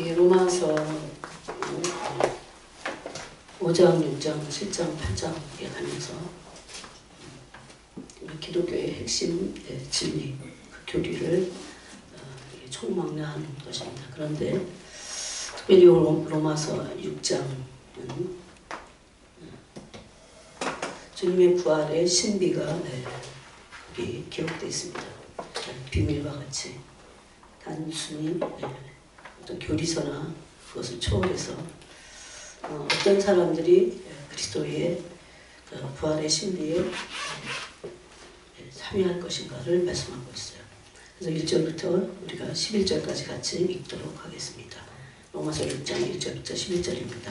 이 로마서 5장, 6장, 7장, 8장에 가면서 기독교의 핵심 진리, 그 교리를 총망라하는 것입니다. 그런데 특별히 로마서 6장은 주님의 부활의 신비가 여기 기록되어 있습니다. 비밀과 같이 단순히 어떤 교리서나 그것을 초월해서 어떤 사람들이 그리스도의 부활의 신비에 참여할 것인가를 말씀하고 있어요. 그래서 1절부터 우리가 11절까지 같이 읽도록 하겠습니다. 로마서 6장 1절부터 11절입니다.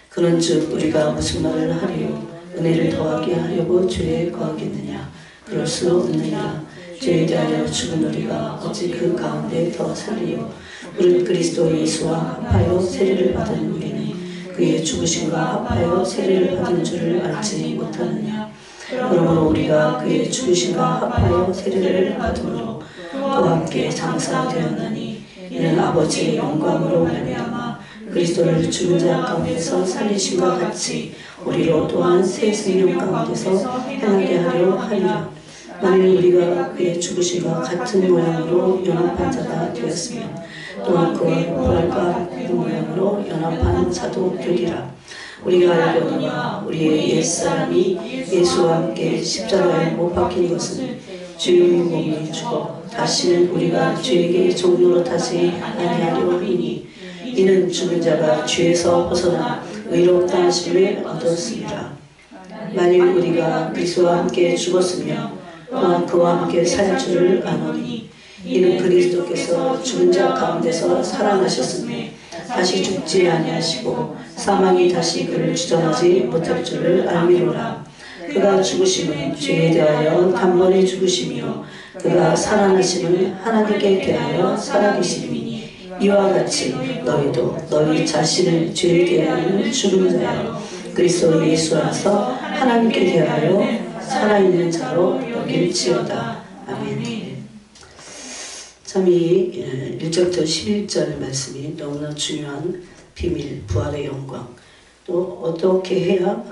그런즉 우리가 무슨 말을 하리요? 은혜를 더하게 하려고 죄에 거하겠느냐? 그럴 수 없느니라. 죄에 대하여 죽은 우리가 어찌 그 가운데 더 살리요? 우리는 그리스도 예수와 합하여 세례를 받은 우리는 그의 죽으심과 합하여 세례를 받은 줄을 알지 못하느냐? 그러므로 우리가 그의 죽으심과 합하여 세례를 받음으로 그와 함께 장사되었나니 이는 아버지의 영광으로 말미암아 그리스도를 죽은 자 가운데서 살리심과 같이 우리로 또한 새 생명 가운데서 행하게 하려 하리라. 만일 우리가 그의 죽으심과 같은 모양으로 연합한 자가 되었으면 또한 그와 부활과 같은 모양으로 연합한 자도 되리라. 우리가 알거니와 우리의 옛사람이 예수와 함께 십자가에 못 박힌 것은 주의 몸이 죽어 다시는 우리가 죄에게 종로로 타지 아니하려 하니 이는 죽은 자가 죄에서 벗어나 의롭다 하심을 얻었습니다. 만일 우리가 그리스도와 함께 죽었으며 또한 그와 함께 살 줄을 아노니 이는 그리스도께서 죽은 자 가운데서 살아나셨음에 다시 죽지 아니하시고 사망이 다시 그를 주장하지 못할 줄을 알미로라. 그가 죽으심은 죄에 대하여 단번에 죽으심이요 그가 살아나심은 하나님께 대하여 살아계심이니 이와 같이 너희도 너희 자신을 죄에 대하여 죽은 자요 그리스도 예수 안에서 하나님께 대하여 살아있는 자로 여길지어다. 아멘. 참 이 1절부터 11절 말씀이 너무나 중요한 비밀, 부활의 영광, 또 어떻게 해야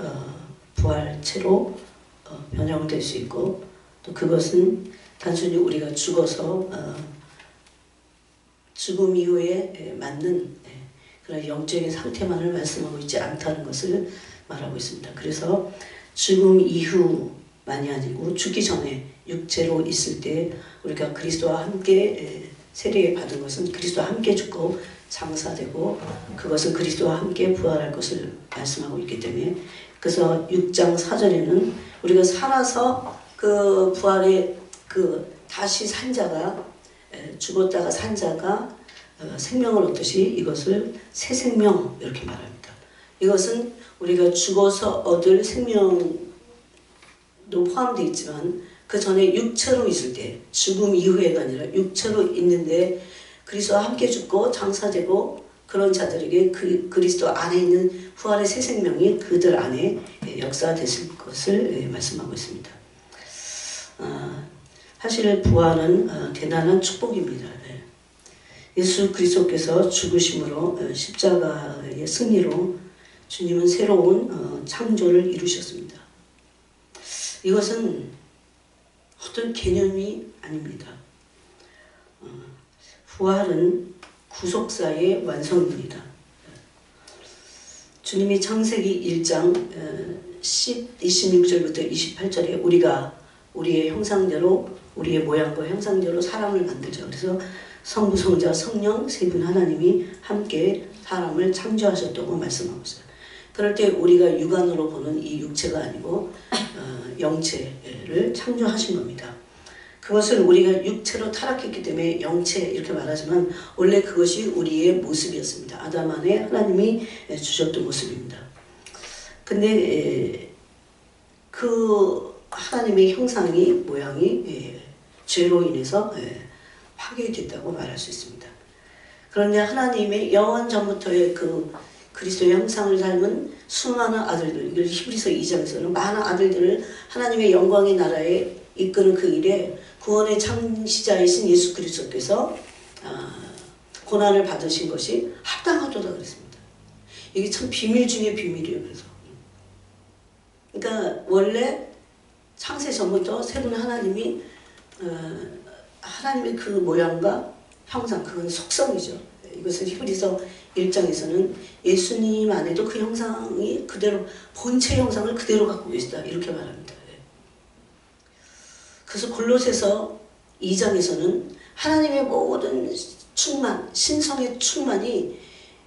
부활체로 변형될 수 있고 또 그것은 단순히 우리가 죽어서 죽음 이후에 맞는 그런 영적인 상태만을 말씀하고 있지 않다는 것을 말하고 있습니다. 그래서 죽음 이후만이 아니고 죽기 전에 육체로 있을 때 우리가 그리스도와 함께 세례 받은 것은 그리스도와 함께 죽고 장사되고 그것은 그리스도와 함께 부활할 것을 말씀하고 있기 때문에 그래서 6장 4절에는 우리가 살아서 그 부활의 그 다시 산 자가 죽었다가 산 자가 생명을 얻듯이 이것을 새 생명 이렇게 말합니다. 이것은 우리가 죽어서 얻을 생명도 포함되어 있지만 그 전에 육체로 있을 때 죽음 이후에가 아니라 육체로 있는데 그리스도와 함께 죽고 장사되고 그런 자들에게 그리스도 안에 있는 부활의 새 생명이 그들 안에 역사됐을 것을 말씀하고 있습니다. 사실 부활은 대단한 축복입니다. 예수 그리스도께서 죽으심으로 십자가의 승리로 주님은 새로운 창조를 이루셨습니다. 이것은 어떤 개념이 아닙니다. 부활은 구속사의 완성입니다. 주님이 창세기 1장 26절부터 28절에 우리가 우리의 형상대로 우리의 모양과 형상대로 사람을 만들자. 그래서 성부, 성자, 성령 세 분 하나님이 함께 사람을 창조하셨다고 말씀하고 있어요. 그럴 때 우리가 육안으로 보는 이 육체가 아니고 영체를 창조하신 겁니다. 그것을 우리가 육체로 타락했기 때문에 영체 이렇게 말하지만 원래 그것이 우리의 모습이었습니다. 아담 안에 하나님이 주셨던 모습입니다. 근데 그 하나님의 형상이 모양이 죄로 인해서 파괴됐다고 말할 수 있습니다. 그런데 하나님의 영원 전부터의 그 그리스도의 형상을 닮은 수많은 아들들, 이걸 히브리서 2장에서는 많은 아들들을 하나님의 영광의 나라에 이끄는 그 일에 구원의 창시자이신 예수 그리스도께서 고난을 받으신 것이 합당하도다 그랬습니다. 이게 참 비밀 중에 비밀이에요. 그래서 그러니까 원래 창세 전부터 새로운 하나님이 하나님의 그 모양과 형상, 그건 속성이죠. 이것을 히브리서 1장에서는 예수님 안에도 그 형상이 그대로 본체 형상을 그대로 갖고 계시다 이렇게 말합니다. 그래서 골로새서 2장에서는 하나님의 모든 충만, 신성의 충만이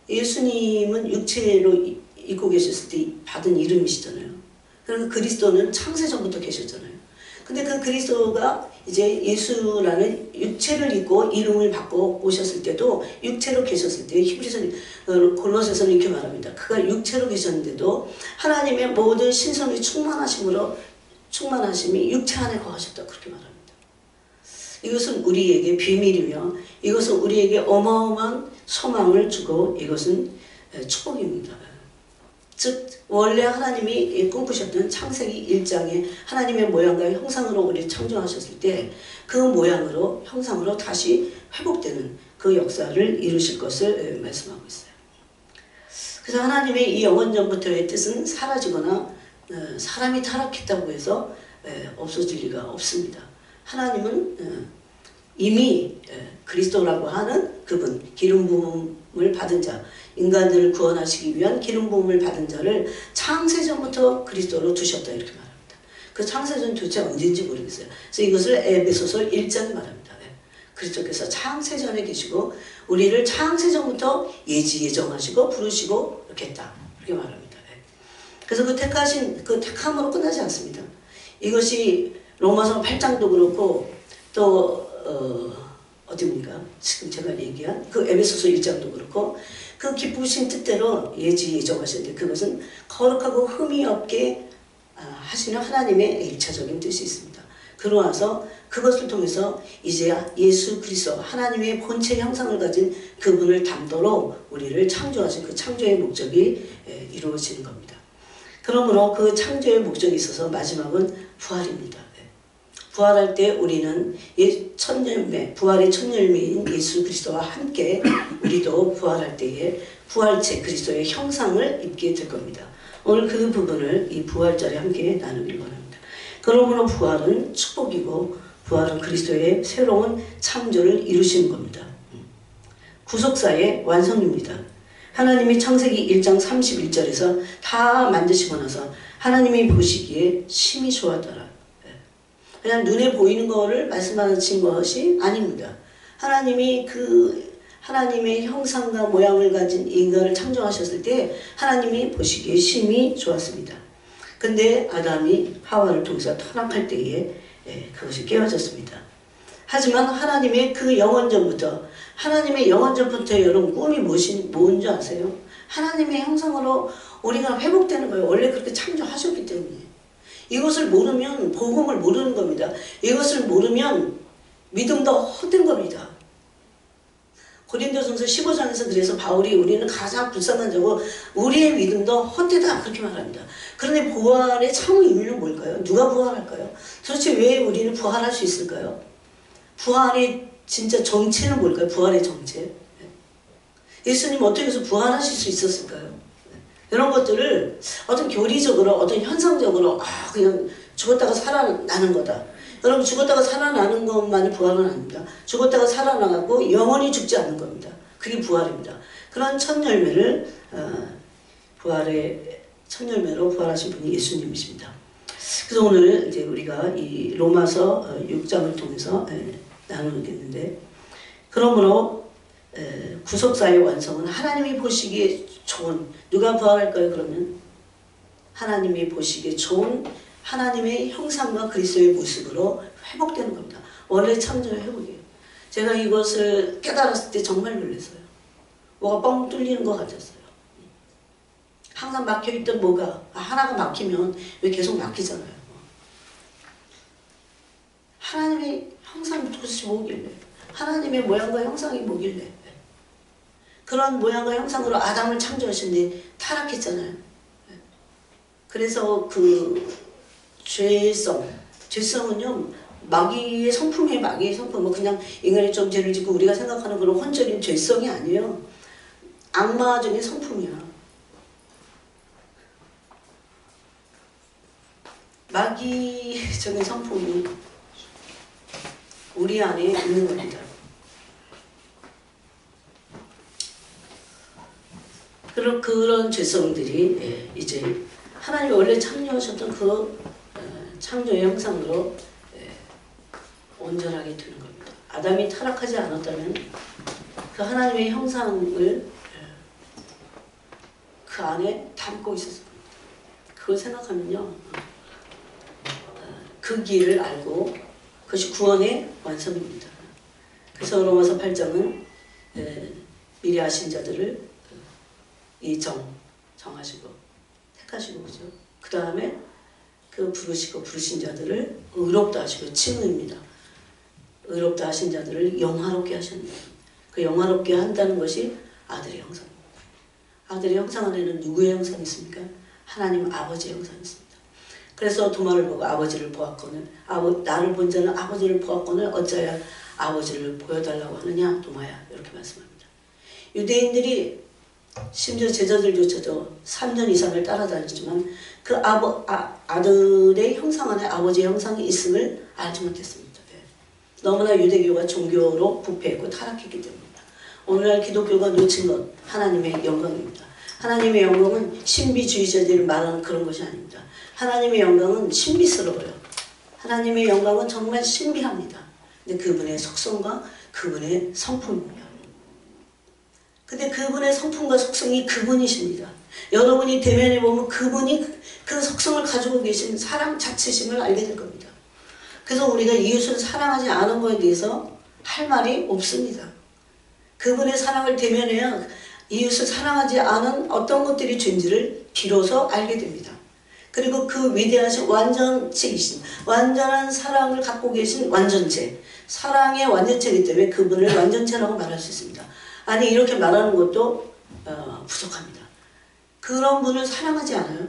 예수님은 육체로 입고 계셨을 때 받은 이름이시잖아요. 그러니까 그리스도는 창세 전부터 계셨잖아요. 근데 그 그리스도가 이제 예수라는 육체를 입고 이름을 받고 오셨을 때도 육체로 계셨을 때 히브리서 골로새서는 이렇게 말합니다. 그가 육체로 계셨는데도 하나님의 모든 신성이 충만하심이 육체 안에 거하셨다 그렇게 말합니다. 이것은 우리에게 비밀이며 이것은 우리에게 어마어마한 소망을 주고 이것은 축복입니다. 즉 원래 하나님이 꿈꾸셨던 창세기 1장에 하나님의 모양과 형상으로 우리를 창조하셨을 때 그 모양으로 형상으로 다시 회복되는 그 역사를 이루실 것을 말씀하고 있어요. 그래서 하나님의 이 영원전부터의 뜻은 사라지거나 사람이 타락했다고 해서 없어질 리가 없습니다. 하나님은 이미 그리스도라고 하는 그분, 기름 부음을 받은 자, 인간들을 구원하시기 위한 기름 부음을 받은 자를 창세전부터 그리스도로 두셨다 이렇게 말합니다. 그 창세전 도대체 언제인지 모르겠어요. 그래서 이것을 에베소서 1장에 말합니다. 그리스도께서 창세전에 계시고 우리를 창세전부터 예정하시고 부르시고 이렇게 했다 이렇게 말합니다. 그래서 그 택하신 그 택함으로 끝나지 않습니다. 이것이 로마서 8장도 그렇고 또 어디입니까? 지금 제가 얘기한 그 에베소서 1장도 그렇고 그 기쁘신 뜻대로 예정하셨는데 그것은 거룩하고 흠이 없게 하시는 하나님의 1차적인 뜻이 있습니다. 그러와서 그것을 통해서 이제 예수 그리스도 하나님의 본체 형상을 가진 그분을 담도로 우리를 창조하신 그 창조의 목적이 이루어지는 겁니다. 그러므로 그 창조의 목적이 있어서 마지막은 부활입니다. 부활할 때 우리는 첫 열매, 부활의 첫 열매인 예수 그리스도와 함께 우리도 부활할 때에 부활체 그리스도의 형상을 입게 될 겁니다. 오늘 그 부분을 이 부활절에 함께 나누길 원합니다. 그러므로 부활은 축복이고 부활은 그리스도의 새로운 창조를 이루시는 겁니다. 구속사의 완성입니다. 하나님이 창세기 1장 31절에서 다 만드시고 나서 하나님이 보시기에 심히 좋았더라. 그냥 눈에 보이는 거를 말씀하신 것이 아닙니다. 하나님이 하나님의 형상과 모양을 가진 인간을 창조하셨을 때 하나님이 보시기에 심히 좋았습니다. 근데 아담이 하와를 통해서 타락할 때에 그것이 깨어졌습니다. 하지만 하나님의 그 영원전부터 여러분 꿈이 뭔지 아세요? 하나님의 형상으로 우리가 회복되는 거예요. 원래 그렇게 창조하셨기 때문에. 이것을 모르면 복음을 모르는 겁니다. 이것을 모르면 믿음도 헛된 겁니다. 고린도전서 15장에서 그래서 바울이 우리는 가장 불쌍한 자고 우리의 믿음도 헛되다 그렇게 말합니다. 그런데 부활의 참 의미는 뭘까요? 누가 부활할까요? 도대체 왜 우리는 부활할 수 있을까요? 부활의 진짜 정체는 뭘까요? 부활의 정체. 예수님 어떻게 해서 부활하실 수 있었을까요? 이런 것들을 어떤 교리적으로 어떤 현상적으로 그냥 죽었다가 살아나는 거다. 여러분 죽었다가 살아나는 것만이 부활은 아닙니다. 죽었다가 살아나고 영원히 죽지 않는 겁니다. 그게 부활입니다. 그런 첫 열매를 부활의 첫 열매로 부활하신 분이 예수님이십니다. 그래서 오늘 이제 우리가 이 로마서 6장을 통해서 나누겠는데 그러므로 구속사의 완성은 하나님이 보시기에 좋은 누가 부활할까요? 그러면 하나님이 보시기에 좋은 하나님의 형상과 그리스도의 모습으로 회복되는 겁니다. 원래 창조의 회복이에요. 제가 이것을 깨달았을 때 정말 놀랐어요. 뭐가 뻥 뚫리는 것 같았어요. 항상 막혀있던 뭐가 하나가 막히면 왜 계속 막히잖아요. 하나님의 형상이 도대체 뭐길래 하나님의 모양과 형상이 뭐길래 그런 모양과 형상으로 아담을 창조하셨는데 타락했잖아요. 그래서 그 죄성은요 마귀의 성품이에요. 마귀의 성품. 뭐 그냥 인간이 좀 죄를 짓고 우리가 생각하는 그런 혼적인 죄성이 아니에요. 악마적인 성품이야. 마귀적인 성품이 우리 안에 있는 겁니다. 그런 죄성들이 이제 하나님이 원래 창조하셨던 그 창조의 형상으로 온전하게 되는 겁니다. 아담이 타락하지 않았다면 그 하나님의 형상을 그 안에 담고 있었을 겁니다. 그걸 생각하면요, 그 길을 알고 그것이 구원의 완성입니다. 그래서 로마서 8장은 미리 아신 자들을 정하시고 택하시고, 그죠? 그 다음에 그 부르신 자들을 의롭다 하시고, 칭의입니다. 의롭다 하신 자들을 영화롭게 하셨는데, 그 영화롭게 한다는 것이 아들의 형상입니다. 아들의 형상 안에는 누구의 형상이 있습니까? 하나님 아버지의 형상이 있습니다. 그래서 도마를 보고 아버지를 보았거늘, 나를 본 자는 아버지를 보았거늘 어찌하여 아버지를 보여달라고 하느냐, 도마야. 이렇게 말씀합니다. 유대인들이 심지어 제자들조차도 3년 이상을 따라다녔지만 그 아들의 형상 안에 아버지의 형상이 있음을 알지 못했습니다. 너무나 유대교가 종교로 부패했고 타락했기 때문입니다. 오늘날 기독교가 놓친 것, 하나님의 영광입니다. 하나님의 영광은 신비주의자들이 말하는 그런 것이 아닙니다. 하나님의 영광은 신비스러워요. 하나님의 영광은 정말 신비합니다. 근데 그분의 속성과 그분의 성품입니다. 근데 그분의 성품과 속성이 그분이십니다. 여러분이 대면해 보면 그분이 그 속성을 가지고 계신 사랑 자체심을 알게 될 겁니다. 그래서 우리가 이웃을 사랑하지 않은 것에 대해서 할 말이 없습니다. 그분의 사랑을 대면해야 이웃을 사랑하지 않은 어떤 것들이 죄인지를 비로소 알게 됩니다. 그리고 그 위대하신 완전체이신, 완전한 사랑을 갖고 계신 완전체, 사랑의 완전체이기 때문에 그분을 완전체라고 말할 수 있습니다. 아니, 이렇게 말하는 것도 부족합니다. 그런 분을 사랑하지 않아요.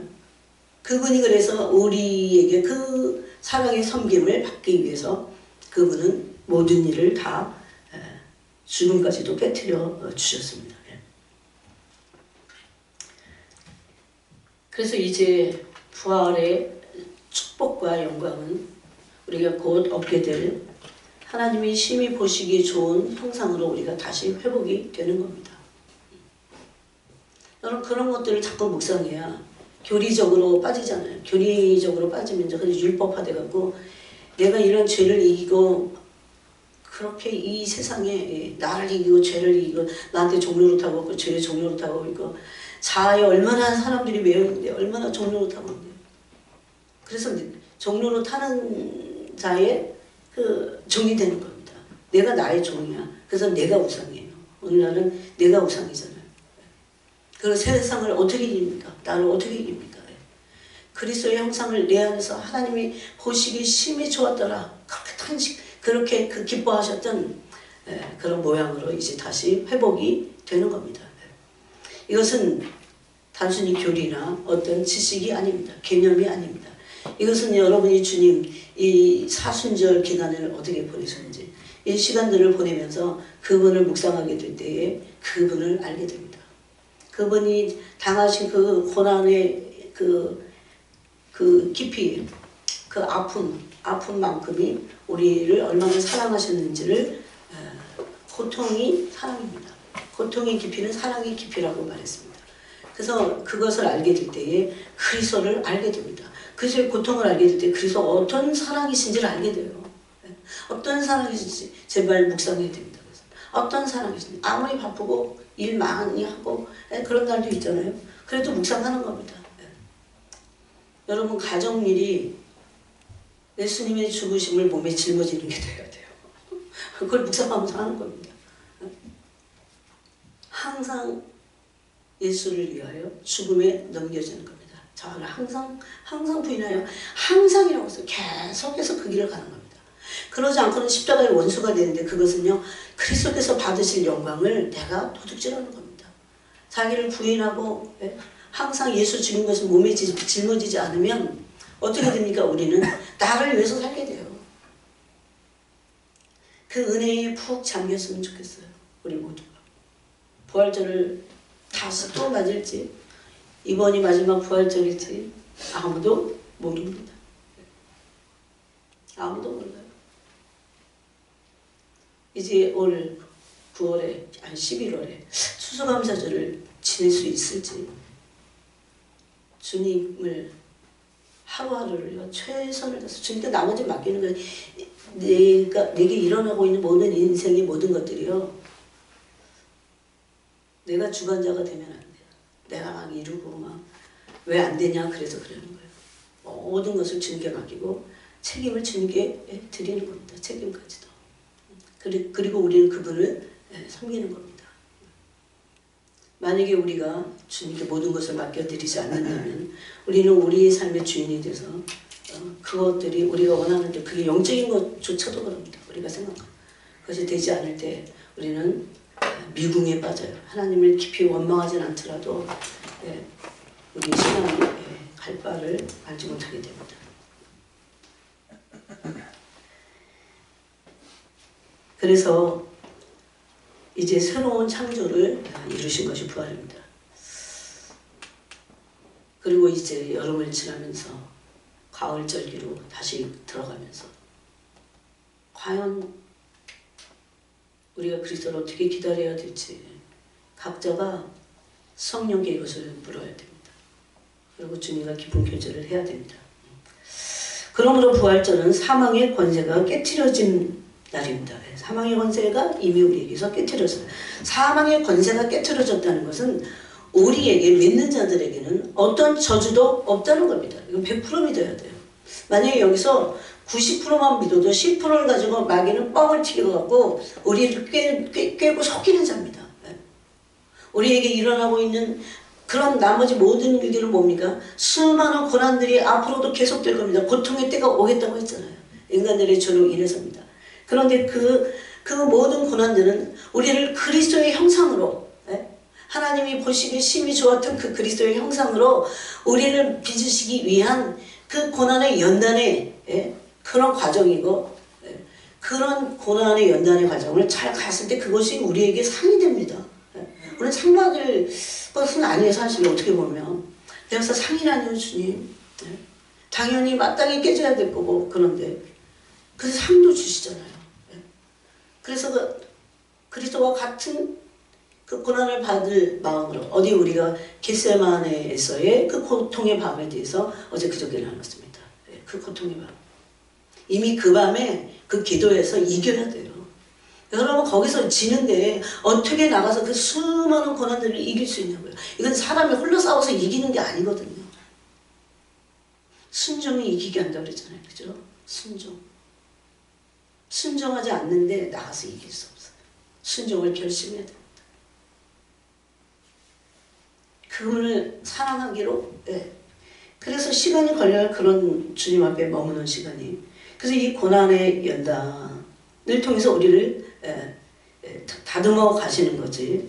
그분이 그래서 우리에게 그 사랑의 섬김을 받기 위해서 그분은 모든 일을 다 죽음까지도 깨뜨려 주셨습니다. 그래서 이제 부활의 축복과 영광은 우리가 곧 얻게 될 하나님이 심히 보시기 좋은 형상으로 우리가 다시 회복이 되는 겁니다. 여러분, 그런 것들을 자꾸 묵상해야 교리적으로 빠지잖아요. 교리적으로 빠지면 이제 율법화돼갖고 내가 이런 죄를 이기고 그렇게 이 세상에 나를 이기고 죄를 이기고 나한테 종로를 타고 그 죄의 종로를 타고 있고 자아에 얼마나 사람들이 매여 있는데 얼마나 종로를 타고 있는데, 그래서 종로를 타는 자의 그 종이 되는 겁니다. 내가 나의 종이야. 그래서 내가 우상이에요. 오늘날은 내가 우상이잖아요. 그 세상을 어떻게 이깁니까? 나를 어떻게 이깁니까? 그리스도의 형상을 내 안에서 하나님이 보시기 심히 좋았더라. 그렇게 기뻐하셨던 그런 모양으로 이제 다시 회복이 되는 겁니다. 이것은 단순히 교리나 어떤 지식이 아닙니다. 개념이 아닙니다. 이것은 여러분이 주님 이 사순절 기간을 어떻게 보내셨는지 이 시간들을 보내면서 그분을 묵상하게 될 때에 그분을 알게 됩니다. 그분이 당하신 그 고난의 그 깊이, 그 아픔만큼이 우리를 얼마나 사랑하셨는지를 고통이 사랑입니다. 고통의 깊이는 사랑의 깊이라고 말했습니다. 그래서 그것을 알게 될 때에 그리스도를 알게 됩니다. 그리스도의 고통을 알게 될 때 그리스도 어떤 사랑이신지를 알게 돼요. 어떤 사랑이신지 제발 묵상해야 됩니다. 어떤 사랑이신지 아무리 바쁘고 일 많이 하고 그런 날도 있잖아요. 그래도 묵상하는 겁니다. 여러분, 가정일이 예수님의 죽으심을 몸에 짊어지는 게 돼야 돼요. 그걸 묵상하면서 하는 겁니다. 항상 예수를 위하여 죽음에 넘겨지는 겁니다. 저를 항상 부인하여 항상이라고 해서 계속해서 그 길을 가는 겁니다. 그러지 않고는 십자가의 원수가 되는데 그것은요, 그리스도께서 받으실 영광을 내가 도둑질하는 겁니다. 자기를 부인하고 항상 예수 죽인 것을 몸에 짊어지지 않으면 어떻게 됩니까? 우리는 나를 위해서 살게 돼요. 그 은혜에 푹 잠겼으면 좋겠어요. 우리 모두가. 부활절을 다시 또 맞을지, 이번이 마지막 부활절일지 아무도 모릅니다. 아무도 몰라요. 이제 올 9월에, 아니 11월에 추수감사절을 지낼 수 있을지, 주님을 하루하루를 최선을 다해서 주님께 나머지 맡기는 거예요. 내게 일어나고 있는 모든 인생의 모든 것들이요, 내가 주관자가 되면 안 돼요. 내가 막 이루고 막 왜 안 되냐 그래서 그러는 거예요. 모든 것을 주님께 맡기고 책임을 주님께 드리는 겁니다. 책임까지도. 그리고 우리는 그분을 섬기는 겁니다. 만약에 우리가 주님께 모든 것을 맡겨드리지 않는다면 우리는 우리의 삶의 주인이 돼서 그것들이 우리가 원하는데, 그게 영적인 것조차도 그럽니다. 우리가 생각하는 그것이 되지 않을 때 우리는 미궁에 빠져요. 하나님을 깊이 원망하진 않더라도 우리 신앙이 갈 바를 알지 못하게 됩니다. 그래서 이제 새로운 창조를 이루신 것이 부활입니다. 그리고 이제 여름을 지나면서 가을절기로 다시 들어가면서 과연 우리가 그리스도를 어떻게 기다려야 될지 각자가 성령께 이것을 물어야 됩니다. 그리고 주님과 깊은 교제를 해야 됩니다. 그러므로 부활절은 사망의 권세가 깨트려진 날입니다. 사망의 권세가 이미 우리에게서 깨트려졌어요. 사망의 권세가 깨트려졌다는 것은 우리에게, 믿는 자들에게는 어떤 저주도 없다는 겁니다. 이건 100% 믿어야 돼요. 만약에 여기서 90%만 믿어도 10%를 가지고 마귀는 뻥을 튀겨갖고 우리를 꿰고 속이는 자입니다. 우리에게 일어나고 있는 그런 나머지 모든 일들은 뭡니까? 수많은 고난들이 앞으로도 계속될 겁니다. 고통의 때가 오겠다고 했잖아요. 인간들의 죄로 인해서입니다. 그런데 그 모든 고난들은 우리를 그리스도의 형상으로, 하나님이 보시기에 심히 좋았던 그 그리스도의 형상으로 우리를 빚으시기 위한 그 고난의 연단의 그런 과정이고, 그런 고난의 연단의 과정을 잘 갔을 때 그것이 우리에게 상이 됩니다. 우리는 상 받을 것은 아니에요. 사실 어떻게 보면. 그래서 상이라니요 주님. 당연히 마땅히 깨져야 될 거고. 그런데 그래서 상도 주시잖아요. 그래서 그리스도와 같은 그 고난을 받을 마음으로, 어디 우리가 겟세마네에서의 그 고통의 밤에 대해서 어제 그저께 나눴습니다. 그 고통의 밤. 이미 그 밤에 그 기도에서 이겨야 돼요. 여러분 거기서 지는데 어떻게 나가서 그 수많은 고난들을 이길 수 있냐고요. 이건 사람이 홀로 싸워서 이기는 게 아니거든요. 순종이 이기게 한다고 그랬잖아요. 그죠? 순종. 순종하지 않는데 나가서 이길 수 없어요. 순종을 결심해야 됩니다. 그분을 사랑하기로. 그래서 시간이 걸려야 그런 주님 앞에 머무는 시간이. 그래서 이 고난의 연단을 통해서 우리를 다듬어 가시는 거지.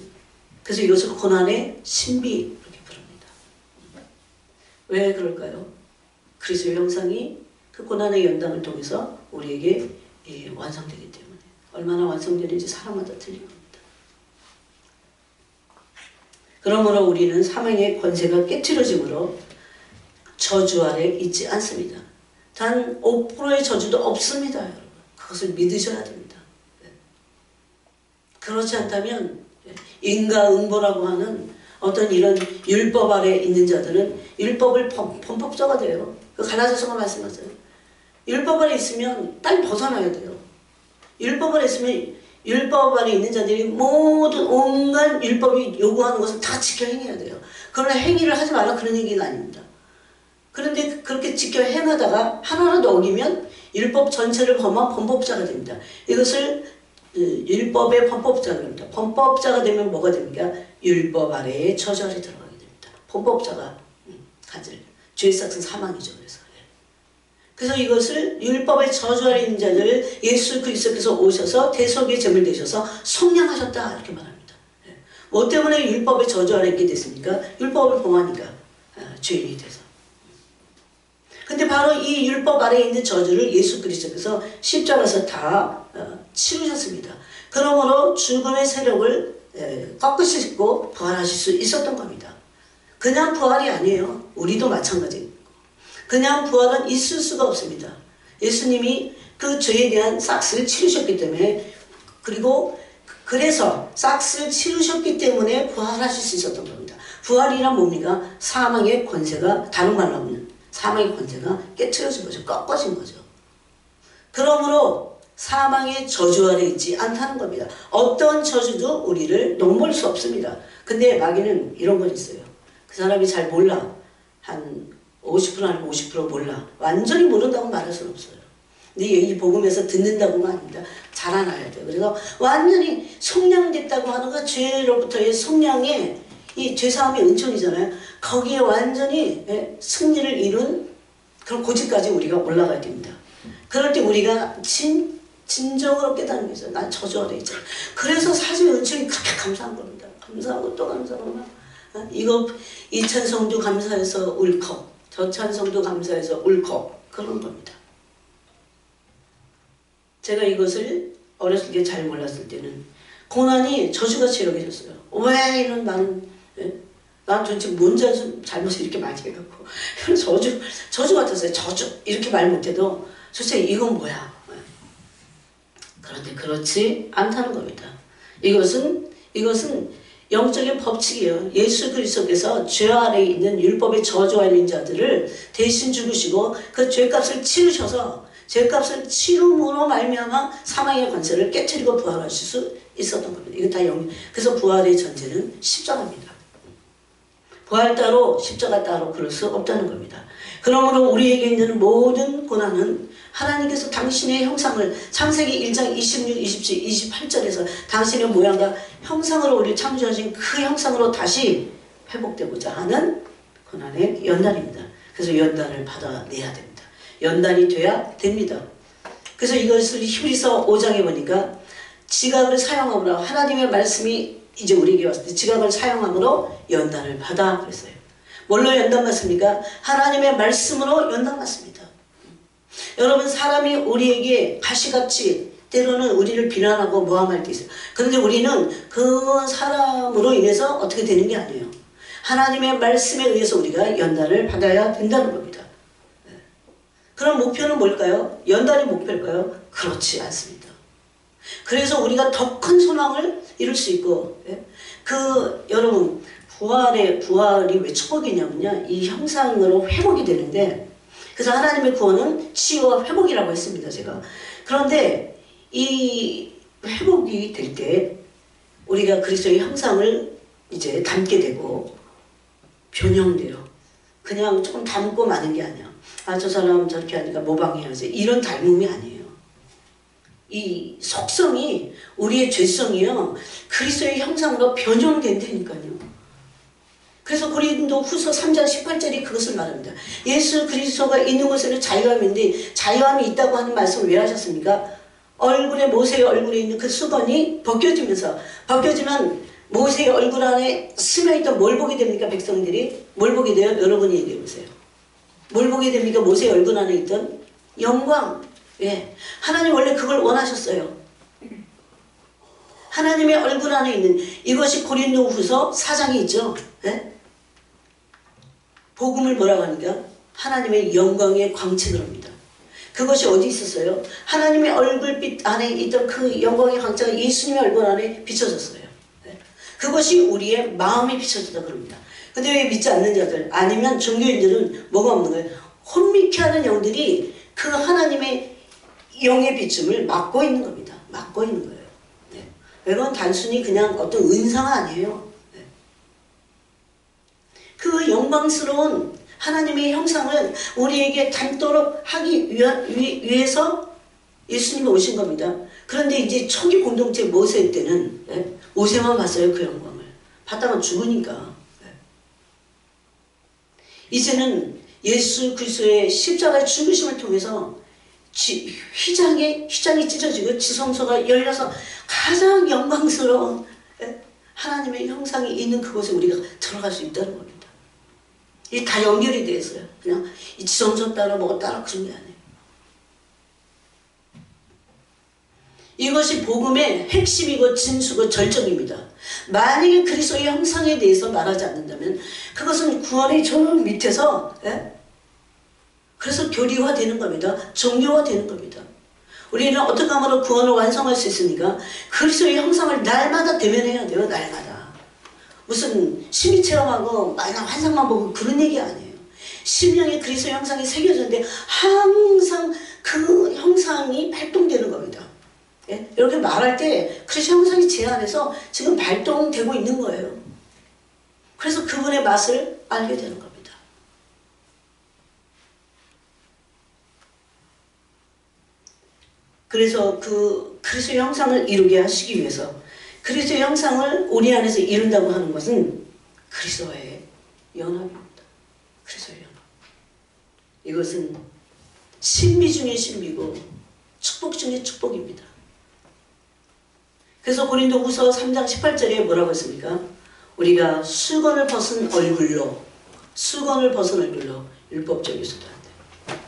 그래서 이것을 고난의 신비 이렇게 부릅니다. 왜 그럴까요? 그리스도의 형상이 그 고난의 연단을 통해서 우리에게 완성되기 때문에. 얼마나 완성되는지 사람마다 틀린 겁니다. 그러므로 우리는 사망의 권세가 깨트려짐으로 저주 아래 있지 않습니다. 단 5%의 저주도 없습니다. 여러분. 그것을 믿으셔야 됩니다. 그렇지 않다면 인과응보라고 하는 어떤 이런 율법 아래 있는 자들은 율법을 범법자가 돼요. 그 갈라디아서가 말씀하세요. 율법 아래 있으면 빨리 벗어나야 돼요. 율법 아래 있으면 율법 아래 있는 자들이 모든 온갖 율법이 요구하는 것을 다 지켜 행해야 돼요. 그러나 행위를 하지 말라 그런 얘기가 아닙니다. 그런데 그렇게 지켜 행하다가 하나라도 어기면 율법 전체를 범한 범법자가 됩니다. 이것을 율법의 범법자가 됩니다. 범법자가 되면 뭐가 됩니까? 율법 아래에 저주 아래 들어가게 됩니다. 범법자가 가질 죄의 삭은 사망이죠. 그래서 이것을 율법의 저주 아래 있는 자들을 예수 그리스도께서 오셔서 대속의 제물 되셔서 속량하셨다 이렇게 말합니다. 뭐 때문에 율법의 저주 아래 있게 됐습니까? 율법을 범하니까 죄인이 돼서. 근데 바로 바로 이 율법 아래에 있는 저주를 예수 그리스도께서 십자가에서 다 치르셨습니다. 그러므로 죽음의 세력을 꺾으시고 부활하실 수 있었던 겁니다. 그냥 부활이 아니에요. 우리도 마찬가지입니다. 그냥 부활은 있을 수가 없습니다. 예수님이 그 죄에 대한 싹스를 치르셨기 때문에, 그리고 그래서 싹스를 치르셨기 때문에 부활하실 수 있었던 겁니다. 부활이란 뭡니까? 사망의 권세가, 다른 말로 하면 사망의 권세가 깨트려진 거죠. 꺾어진 거죠. 그러므로 사망의 저주 아래 있지 않다는 겁니다. 어떤 저주도 우리를 넘볼 수 없습니다. 근데 마귀는 이런 건 있어요. 그 사람이 잘 몰라. 한 50% 아니면 50% 몰라. 완전히 모른다고 말할 수는 없어요. 근데 이 복음에서 듣는다고는 아닙니다. 잘 알아야 돼요. 그래서 완전히 속량됐다고 하는 그 죄로부터의 속량에, 이 죄사함의 은총이잖아요. 거기에 완전히 승리를 이룬 그런 고지까지 우리가 올라가야 됩니다. 그럴 때 우리가 진정으로 깨닫는 게 있어요. 난 저주 아래 있잖아. 그래서 사실은 은총이 그렇게 감사한 겁니다. 감사하고 또 감사하고 이거 이 찬송도 감사해서 울컥, 저 찬송도 감사해서 울컥, 그런 겁니다. 제가 이것을 어렸을 때 잘 몰랐을 때는 고난이 저주같이 여겨졌어요. 왜 이런 나는, 난 도대체 뭔 잘못을 이렇게 많이 해갖고 저주 같았어요. 저주 이렇게 말 못해도 도대체 이건 뭐야. 그런데 그렇지 않다는 겁니다. 이것은 영적인 법칙이에요. 예수 그리스도께서 죄 아래에 있는 율법의 저주와 있는 자들을 대신 죽으시고 그 죄값을 치르셔서, 죄값을 치rum으로 말미암아 사망의 권세를 깨트리고 부활하실 수 있었던 겁니다. 이거 다 그래서 부활의 전제는 십자가입니다. 부활 따로 십자가 따로 그럴 수 없다는 겁니다. 그러므로 우리에게 있는 모든 고난은 하나님께서 당신의 형상을, 창세기 1장 26, 27, 28절에서 당신의 모양과 형상으로 우리를 창조하신 그 형상으로 다시 회복되고자 하는 고난의 연단입니다. 그래서 연단을 받아내야 됩니다. 연단이 돼야 됩니다. 그래서 이것을 히브리서 5장에 보니까 지각을 사용함으로, 하나님의 말씀이 이제 우리에게 왔을 때 지각을 사용함으로 연단을 받아 그랬어요. 뭘로 연단받습니까? 하나님의 말씀으로 연단받습니다. 여러분, 사람이 우리에게 가시같이 때로는 우리를 비난하고 모함할 때 있어요. 그런데 우리는 그 사람으로 인해서 어떻게 되는 게 아니에요. 하나님의 말씀에 의해서 우리가 연단을 받아야 된다는 겁니다. 그럼 목표는 뭘까요? 연단이 목표일까요? 그렇지 않습니다. 그래서 우리가 더 큰 소망을 이룰 수 있고, 여러분, 부활이 왜 축복이냐면요, 이 형상으로 회복이 되는데, 그래서 하나님의 구원은 치유와 회복이라고 했습니다, 제가. 그런데 이 회복이 될 때 우리가 그리스도의 형상을 이제 닮게 되고 변형돼요. 그냥 조금 닮고 마는 게 아니야. 아, 저 사람 저렇게 하니까 모방해야지. 이런 닮음이 아니에요. 이 속성이, 우리의 죄성이요, 그리스도의 형상으로 변형된다니까요. 그래서 고린도 후서 3장 18절이 그것을 말합니다. 예수 그리스도가 있는 곳에는 자유함이 있는데, 자유함이 있다고 하는 말씀을 왜 하셨습니까? 모세의 얼굴에 있는 그 수건이 벗겨지면 모세의 얼굴 안에 스며있던 뭘 보게 됩니까? 백성들이 뭘 보게 돼요? 여러분이 얘기해 보세요. 뭘 보게 됩니까? 모세의 얼굴 안에 있던 영광. 하나님 원래 그걸 원하셨어요. 하나님의 얼굴 안에 있는, 이것이 고린도 후서 4장에 있죠. 복음을 뭐라고 하니까 하나님의 영광의 광채를 합니다. 그것이 어디 있었어요? 하나님의 얼굴빛 안에 있던 그 영광의 광채가 예수님의 얼굴 안에 비춰졌어요. 그것이 우리의 마음에 비춰졌다 그럽니다. 근데 왜 믿지 않는 자들, 아니면 종교인들은 뭐가 없는 거예요? 혼미케 하는 영들이 그 하나님의 영의 비춤을 막고 있는 겁니다. 막고 있는 거예요. 이건 단순히 그냥 어떤 은사가 아니에요. 그 영광스러운 하나님의 형상을 우리에게 닮도록 하기 위해서 예수님이 오신 겁니다. 그런데 이제 초기 공동체 모세 때는 모세만 봤어요. 그 영광을. 봤다가 죽으니까. 이제는 예수 그리스도의 십자가의 죽으심을 통해서 휘장이 찢어지고 지성소가 열려서 가장 영광스러운 하나님의 형상이 있는 그곳에 우리가 들어갈 수 있다는 겁니다. 이게 다 연결이 돼 있어요. 그냥 이 지성소 따라 뭐가 따라 그런 게 아니에요. 이것이 복음의 핵심이고 진수고 절정입니다. 만약에 그리스도의 형상에 대해서 말하지 않는다면 그것은 구원의 저 밑에서 그래서 교리화되는 겁니다. 종교화되는 겁니다. 우리는 어떻게 하면 구원을 완성할 수 있습니까? 그리스도의 형상을 날마다 대면해야 돼요. 날마다. 무슨 심리 체험하고 마냥 환상만 보고 그런 얘기 아니에요. 심령에 그리스도의 형상이 새겨졌는데 항상 그 형상이 발동되는 겁니다. 이렇게 말할 때 그리스도 형상이 제 안에서 지금 발동되고 있는 거예요. 그래서 그분의 맛을 알게 되는 겁니다. 그래서 그 그리스도의 형상을 이루게 하시기 위해서 그리스도의 형상을 우리 안에서 이룬다고 하는 것은 그리스도와의 연합입니다. 그리스도의 연합. 이것은 신비 중의 신비고 축복 중의 축복입니다. 그래서 고린도후서 3장 18절에 뭐라고 했습니까? 우리가 수건을 벗은 얼굴로 율법적이어서도 안 돼요.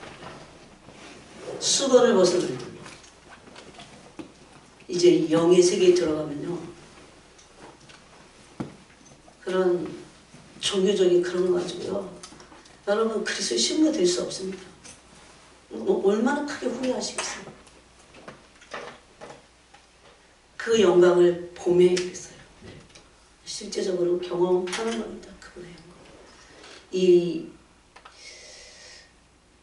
수건을 벗은 얼굴로. 이제 영의 세계에 들어가면요, 그런 종교적인 그런 거 가지고요, 여러분 그리스도의 신부가 될 수 없습니다. 얼마나 크게 후회하시겠어요. 그 영광을 보매겠어요. 실제적으로 경험하는 겁니다. 그분의 영광.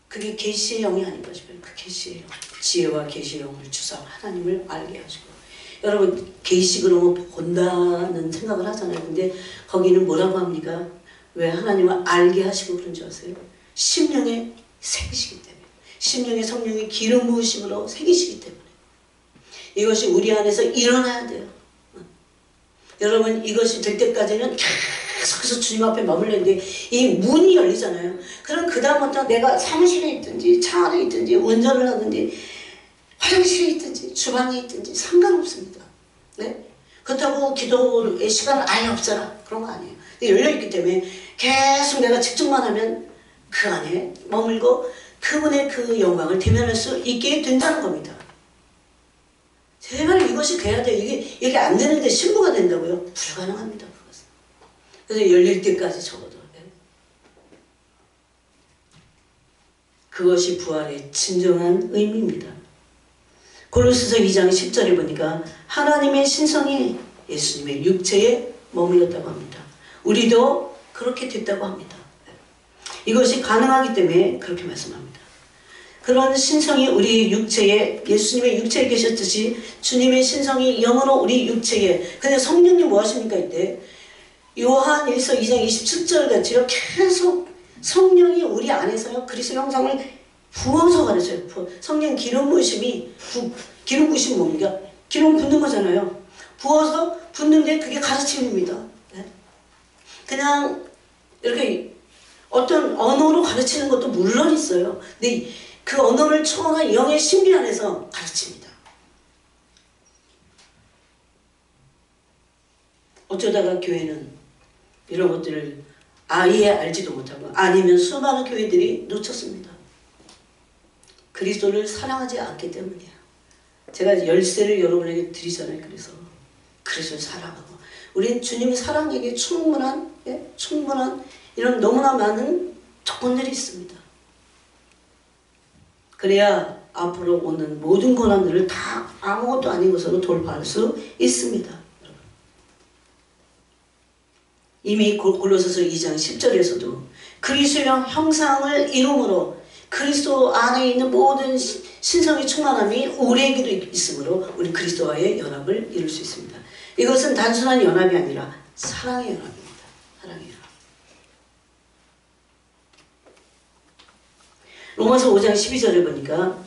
그게 계시의 영이 아닌가 싶어요. 그 계시의 영, 지혜와 계시의 영을 주사 하나님을 알게 하시고. 여러분 계시로 본다는 생각을 하잖아요. 근데 거기는 뭐라고 합니까? 왜 하나님을 알게 하시고 그런 줄 아세요? 심령에 새기시기 때문에. 심령의 성령의 기름 부으심으로 새기시기 때문에. 이것이 우리 안에서 일어나야 돼요. 여러분 이것이 될 때까지는 계속해서 주님 앞에 머물렀는데 이 문이 열리잖아요. 그럼 그 다음부터 내가 사무실에 있든지 차 안에 있든지 운전을 하든지 화장실에 있든지 주방에 있든지 상관없습니다. 네? 그렇다고 기도의 시간은 아예 없어라. 그런 거 아니에요. 열려있기 때문에 계속 내가 집중만 하면 그 안에 머물고 그분의 그 영광을 대면할 수 있게 된다는 겁니다. 제발 이것이 돼야 돼요. 이게 안 되는데 신부가 된다고요? 불가능합니다. 그것은. 그래서 열릴 때까지 적어도. 그것이 부활의 진정한 의미입니다. 고린도후서 2장 10절에 보니까 하나님의 신성이 예수님의 육체에 머물렀다고 합니다. 우리도 그렇게 됐다고 합니다. 이것이 가능하기 때문에 그렇게 말씀합니다. 그런 신성이 우리 육체에, 예수님의 육체에 계셨듯이 주님의 신성이 영으로 우리 육체에. 근데 성령님 뭐 하십니까 이때? 요한 1서 2장 27절 같이요, 계속 성령이 우리 안에서요 그리스도 형상을 부어서 가르쳐요. 성령 기름 부으심이, 기름 부으심이 뭡니까? 기름 붓는 거잖아요. 부어서 붓는데 그게 가르침입니다. 네? 그냥 이렇게 어떤 언어로 가르치는 것도 물론 있어요. 근데 그 언어를 초월한 영의 신비 안에서 가르칩니다. 어쩌다가 교회는 이런 것들을 아예 알지도 못하고 아니면 수많은 교회들이 놓쳤습니다. 그리스도를 사랑하지 않기 때문이에요. 제가 열쇠를 여러분에게 드리잖아요. 그래서 그리스도를 사랑하고 우린 주님의 사랑에게 충분한 이런 너무나 많은 조건들이 있습니다. 그래야 앞으로 오는 모든 고난들을 다 아무것도 아닌 것으로 돌파할 수 있습니다. 이미 골로새서 2장 10절에서도 그리스도의 형상을 이룸으로 그리스도 안에 있는 모든 신성의 충만함이 우리에게도 있으므로 우리 그리스도와의 연합을 이룰 수 있습니다. 이것은 단순한 연합이 아니라 사랑의 연합입니다. 사랑의 연합. 로마서 5장 12절에 보니까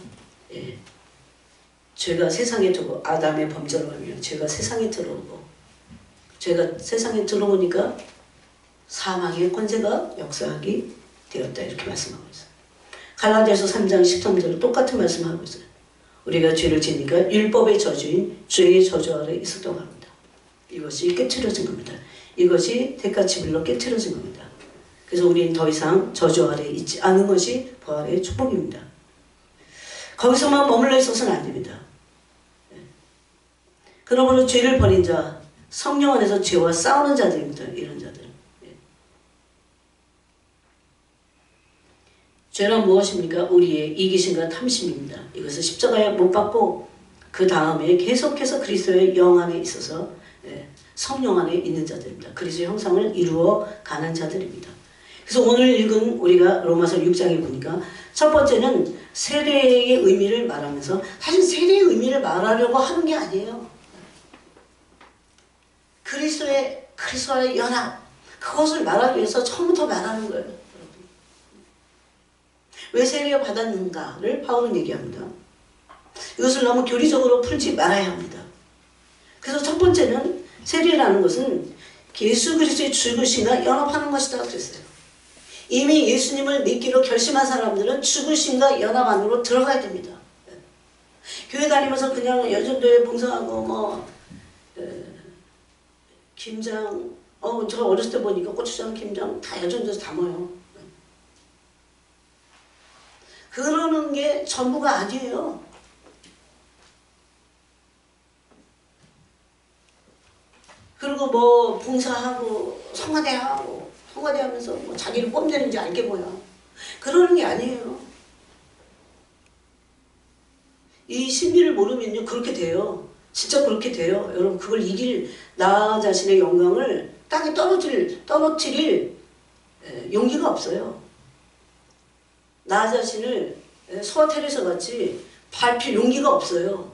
죄가 세상에 들어오고 아담의 범죄로 하며 죄가 세상에 들어오고 죄가 세상에 들어오니까 사망의 권세가 역사하게 되었다 이렇게 말씀하고 있어요. 갈라디아서 3장 13절은 똑같은 말씀하고 있어요. 우리가 죄를 지니까 율법의 저주인 죄의 저주 아래 있었다고 합니다. 이것이 깨트려진 겁니다. 이것이 대가치별로 깨트려진 겁니다. 그래서 우리는 더 이상 저주 아래 있지 않은 것이 부활의 축복입니다. 거기서만 머물러 있어서는 안 됩니다. 그러므로 죄를 버린 자, 성령 안에서 죄와 싸우는 자들입니다. 이런 자들. 죄란 무엇입니까? 우리의 이기심과 탐심입니다. 이것을 십자가에 못 박고 그 다음에 계속해서 그리스도의 영 안에 있어서 성령 안에 있는 자들입니다. 그리스도의 형상을 이루어 가는 자들입니다. 그래서 오늘 읽은 우리가 로마서 6장에 보니까 첫 번째는 세례의 의미를 말하면서, 사실 세례의 의미를 말하려고 하는 게 아니에요. 그리스도와의 연합, 그것을 말하기 위해서 처음부터 말하는 거예요. 왜 세례를 받았는가를 바울은 얘기합니다. 이것을 너무 교리적으로 풀지 말아야 합니다. 그래서 첫 번째는 세례라는 것은 예수 그리스도의 죽으심과 연합하는 것이다 그랬어요. 이미 예수님을 믿기로 결심한 사람들은 죽으심과 연합 안으로 들어가야 됩니다. 교회 다니면서 그냥 여전도에 봉사하고 김장, 제가 어렸을 때 보니까 고추장, 김장 다 여전도에서 다 모여. 그러는 게 전부가 아니에요. 그리고 뭐 봉사하고 성화대하고 성화대하면서 뭐 자기를 뽐내는지 알게 보여. 그러는 게 아니에요. 이 신비를 모르면요 그렇게 돼요. 진짜 그렇게 돼요. 여러분 그걸 이길 나 자신의 영광을 땅에 떨어뜨릴 용기가 없어요. 나 자신을 소아 테레사 같이 밟힐 용기가 없어요.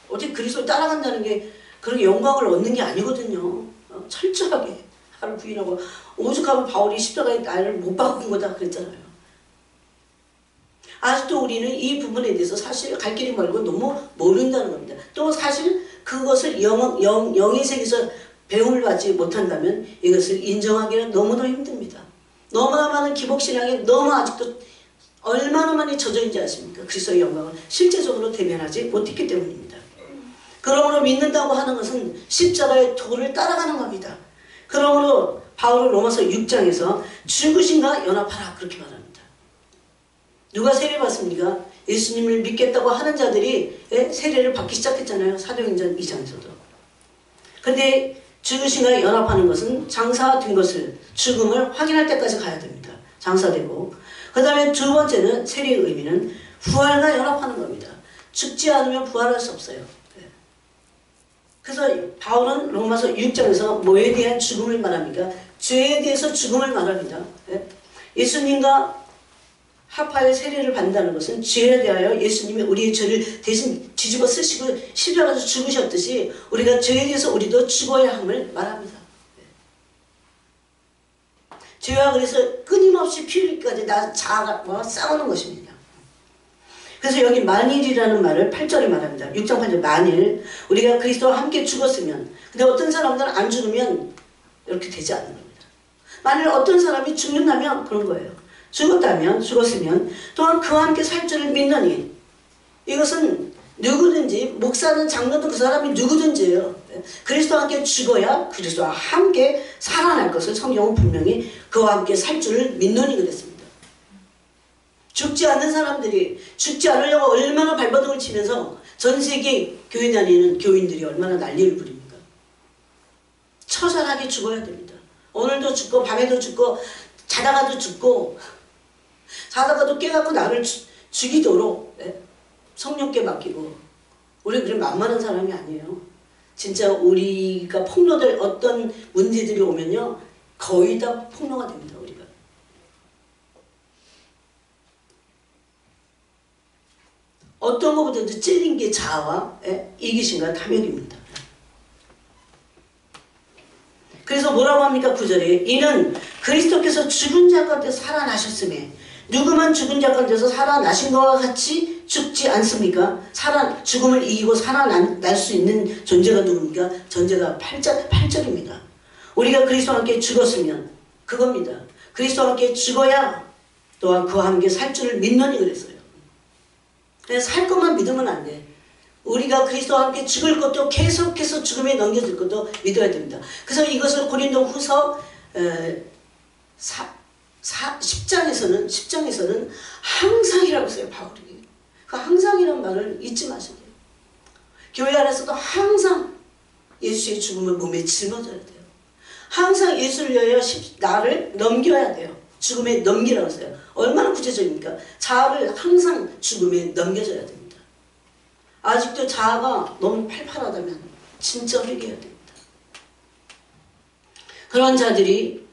어떻게 그리스도를 따라간다는 게 그런 영광을 얻는 게 아니거든요. 철저하게 나를 부인하고 오죽하면 바울이 십자가에 나를 못 박은 거다 그랬잖아요. 아직도 우리는 이 부분에 대해서 사실 갈 길이 멀고 너무 모른다는 겁니다. 또 사실 그것을 영의 세계에서 배움을 받지 못한다면 이것을 인정하기는 너무나 힘듭니다. 너무나 많은 기복신앙에 너무 아직도 얼마나 많이 젖어 있는지 아십니까? 그리스도의 영광을 실제적으로 대면하지 못했기 때문입니다. 그러므로 믿는다고 하는 것은 십자가의 도를 따라가는 겁니다. 그러므로 바울은 로마서 6장에서 죽으심과 연합하라 그렇게 말합니다. 누가 세례 받습니까? 예수님을 믿겠다고 하는 자들이 세례를 받기 시작했잖아요. 사도행전 2장에서도. 그런데 죽으심과 연합하는 것은 장사된 것을, 죽음을 확인할 때까지 가야 됩니다. 장사되고. 그 다음에 두 번째는 세례의 의미는 부활과 연합하는 겁니다. 죽지 않으면 부활할 수 없어요. 그래서 바울은 로마서 6장에서 뭐에 대한 죽음을 말합니까? 죄에 대해서 죽음을 말합니다. 예수님과 합하여 세례를 받는다는 것은 죄에 대하여 예수님이 우리의 죄를 대신 뒤집어 쓰시고 십자가에서 죽으셨듯이 우리가 죄에 대해서 우리도 죽어야 함을 말합니다. 죄와 그래서 끊임없이 피 흘리기까지 자아가 싸우는 것입니다. 그래서 여기 만일이라는 말을 8절에 말합니다. 6장 8절 만일 우리가 그리스도와 함께 죽었으면, 근데 어떤 사람들은 안 죽으면 이렇게 되지 않는 겁니다. 만일 어떤 사람이 죽는다면 그런 거예요. 죽었으면 또한 그와 함께 살 줄을 믿느니, 이것은 누구든지 목사는 장로든 그 사람이 누구든지예요. 그리스도와 함께 죽어야 그리스도와 함께 살아날 것을 성경은 분명히 그와 함께 살 줄을 믿느니 그랬습니다. 죽지 않는 사람들이 죽지 않으려고 얼마나 발버둥을 치면서 전 세계 교회 다니는 교인들이 얼마나 난리를 부립니까? 처절하게 죽어야 됩니다. 오늘도 죽고 밤에도 죽고 자다가도 죽고 자다가도 깨갖고 나를 죽이도록 성령께 맡기고. 우리 그런 만만한 사람이 아니에요. 진짜 우리가 폭로될 어떤 문제들이 오면요 거의 다 폭로가 됩니다. 우리가 어떤 것보다도 찔린 게 자아와 이기심과 탐욕입니다. 그래서 뭐라고 합니까? 9절에 이는 그리스도께서 죽은 자 가운데 살아나셨음에 누구만 죽은 자 가운데서 살아나신 것과 같이 죽지 않습니까? 죽음을 이기고 살아날 수 있는 존재가 누굽니까? 전제가 8절입니다. 우리가 그리스도와 함께 죽었으면 그겁니다. 그리스도와 함께 죽어야 또한 그와 함께 살 줄을 믿느니 그랬어요. 그래서 살 것만 믿으면 안 돼. 우리가 그리스도와 함께 죽을 것도 계속해서 죽음에 넘겨질 것도 믿어야 됩니다. 그래서 이것을 고린도 후서 10장에서는 항상이라고 써요, 바울이. 그 항상이라는 말을 잊지 마셔야 돼요. 교회 안에서도 항상 예수의 죽음을 몸에 짊어져야 돼요. 항상 예수를 위하여 나를 넘겨야 돼요. 죽음에 넘기라고 써요. 얼마나 구체적입니까? 자아를 항상 죽음에 넘겨줘야 됩니다. 아직도 자아가 너무 팔팔하다면 진짜 회개해야 됩니다. 그런 자들이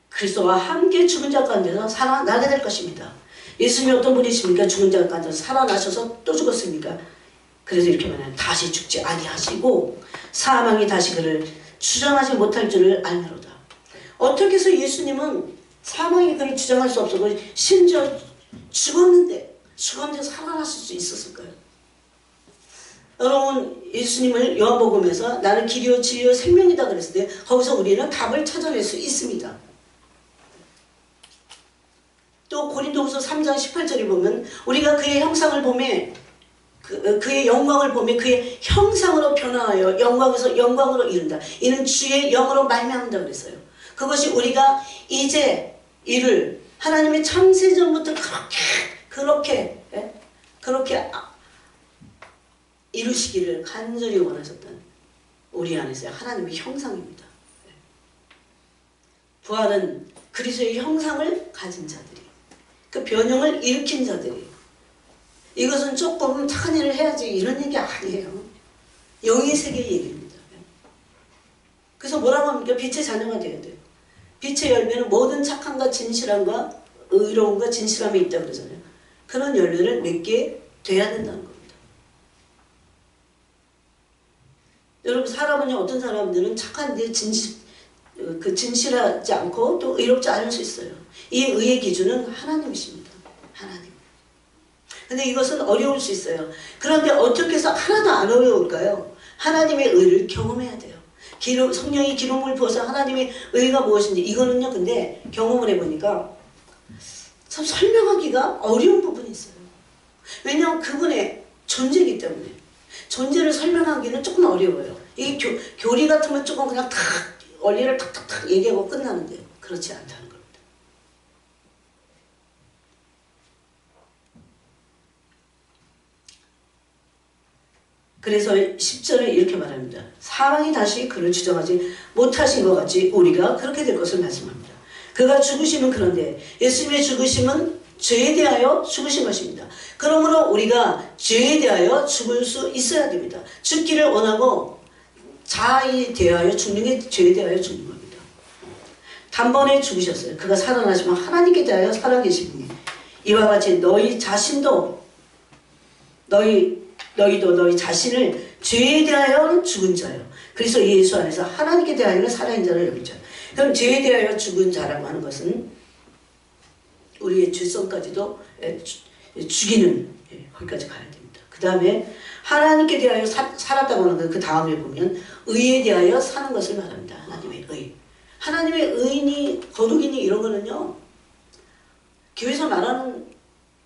그리스도와 함께 죽은 자 가운데서 살아나게 될 것입니다. 예수님이 어떤 분이십니까? 죽은 자 가운데서 살아나셔서 또 죽었습니까? 그래서 이렇게 말하면 다시 죽지 아니하시고 사망이 다시 그를 주장하지 못할 줄을 알미로다. 어떻게 해서 예수님은 사망이 그를 주장할 수 없었고 심지어 죽었는데 살아나실 수 있었을까요? 여러분, 예수님을 요한복음에서 나는 길이요 진리요 생명이다 그랬을 때 거기서 우리는 답을 찾아낼 수 있습니다. 또 고린도후서 3장 18절에 보면 우리가 그의 형상을 보매 그의 영광을 보며 그의 형상으로 변화하여 영광에서 영광으로 이른다. 이는 주의 영으로 말미암는다 그랬어요. 그것이 우리가 이제 이를 하나님의 창세전부터 그렇게 이루시기를 간절히 원하셨던 우리 안에서의 하나님의 형상입니다. 부활은 그리스도의 형상을 가진 자들이, 그 변형을 일으킨 자들이, 이것은 조금 착한 일을 해야지 이런 얘기 아니에요. 영의 세계의 얘기입니다. 그래서 뭐라고 합니까? 빛의 자녀가 되어야 돼요. 빛의 열매는 모든 착함과 진실함과 의로움과 진실함이 있다고 그러잖아요. 그런 열매를 맺게 돼야 된다는 겁니다. 여러분, 사람은요, 어떤 사람들은 착한데 진실하지 않고 또 의롭지 않을 수 있어요. 이 의의 기준은 하나님이십니다. 하나님. 근데 이것은 어려울 수 있어요. 그런데 어떻게 해서 하나도 안 어려울까요? 하나님의 의를 경험해야 돼요. 성령이 기름을 부어서 하나님의 의가 무엇인지, 이거는요, 근데 경험을 해보니까 참 설명하기가 어려운 부분이 있어요. 왜냐하면 그분의 존재이기 때문에. 존재를 설명하기는 조금 어려워요. 이게 교리 같으면 조금 그냥 탁 원리를 탁탁탁 얘기하고 끝나는데 그렇지 않다는 겁니다. 그래서 10절에 이렇게 말합니다. 사망이 다시 그를 주장하지 못하신 것 같이 우리가 그렇게 될 것을 말씀합니다. 그가 죽으심은 그런데 예수님의 죽으심은 죄에 대하여 죽으신 것입니다. 그러므로 우리가 죄에 대하여 죽을 수 있어야 됩니다. 죽기를 원하고 자아에 대하여 죽는 게 죄에 대하여 죽는 겁니다. 단번에 죽으셨어요. 그가 살아나시면 하나님께 대하여 살아계시니 이와 같이 너희 자신도 너희도 너희 자신을 죄에 대하여 죽은 자요. 그래서 예수 안에서 하나님께 대하여 살아있는 자를 여기죠. 그럼 죄에 대하여 죽은 자라고 하는 것은 우리의 죄성까지도 죽이는, 거기까지 가야 됩니다. 그 다음에 하나님께 대하여 살았다고 하는 것, 그 다음에 보면 의에 대하여 사는 것을 말합니다. 하나님의 의. 하나님의 의니 거룩이니 이런 거는요, 교회에서 말하는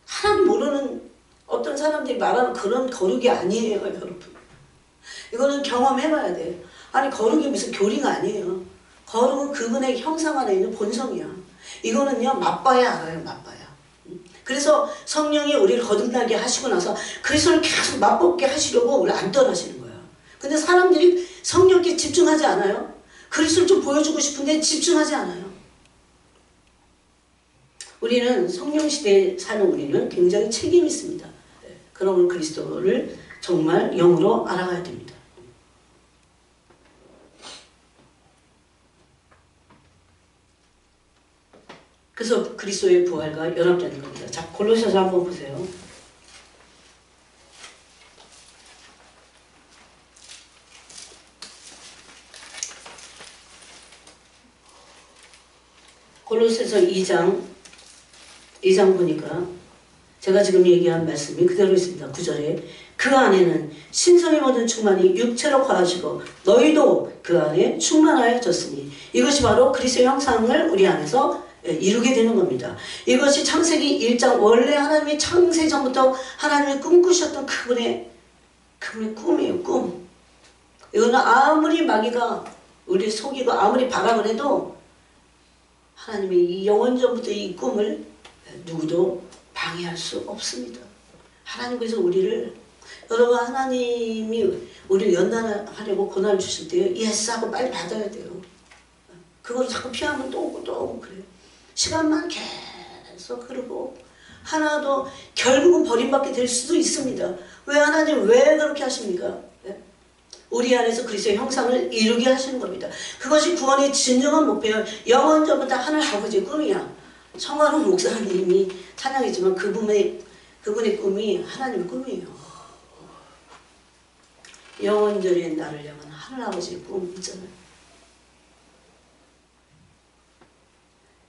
하나도 모르는 어떤 사람들이 말하는 그런 거룩이 아니에요, 여러분. 이거는 경험해봐야 돼요. 아니, 거룩이 무슨 교리가 아니에요. 거룩은 그분의 형상 안에 있는 본성이야. 이거는요, 맛봐야 알아요, 맛봐야. 그래서 성령이 우리를 거듭나게 하시고 나서 그리스도를 계속 맛보게 하시려고 우리를 안 떠나시는 거예요. 근데 사람들이 성령께 집중하지 않아요. 그리스도를 좀 보여주고 싶은데 집중하지 않아요. 우리는 성령 시대에 사는 우리는 굉장히 책임이 있습니다. 그러면 그리스도를 정말 영으로 알아가야 됩니다. 그래서 그리스도의 부활과 연합되는 겁니다. 자, 골로새서 한번 보세요. 골로새서 2장 보니까 제가 지금 얘기한 말씀이 그대로 있습니다. 9절에 그 안에는 신성의 모든 충만이 육체로 거하시고 너희도 그 안에 충만하여졌으니 이것이 바로 그리스도의 형상을 우리 안에서 이루게 되는 겁니다. 이것이 창세기 1장 원래 하나님이 창세 전부터 하나님이 꿈꾸셨던 그분의 꿈이에요. 꿈. 이거는 아무리 마귀가 우리 속이고 아무리 바람을 해도 하나님의 이 영원전부터 이 꿈을 누구도 방해할 수 없습니다. 하나님께서 우리를, 여러분, 하나님이 우리를 연단하려고 고난을 주실 때 예스 하고 빨리 받아야 돼요. 그걸 자꾸 피하면 또 오고 또 오고 그래요. 시간만 계속 흐르고 하나도 결국은 버림받게 될 수도 있습니다. 왜 하나님 왜 그렇게 하십니까? 우리 안에서 그리스도의 형상을 이루게 하시는 겁니다. 그것이 구원의 진정한 목표예요. 영원전부터 하늘 아버지의 꿈이야. 성화로 목사님이 찬양했지만 그분의 꿈이 하나님의 꿈이에요. 영원전에 나를 향한 하늘 아버지의 꿈 있잖아요.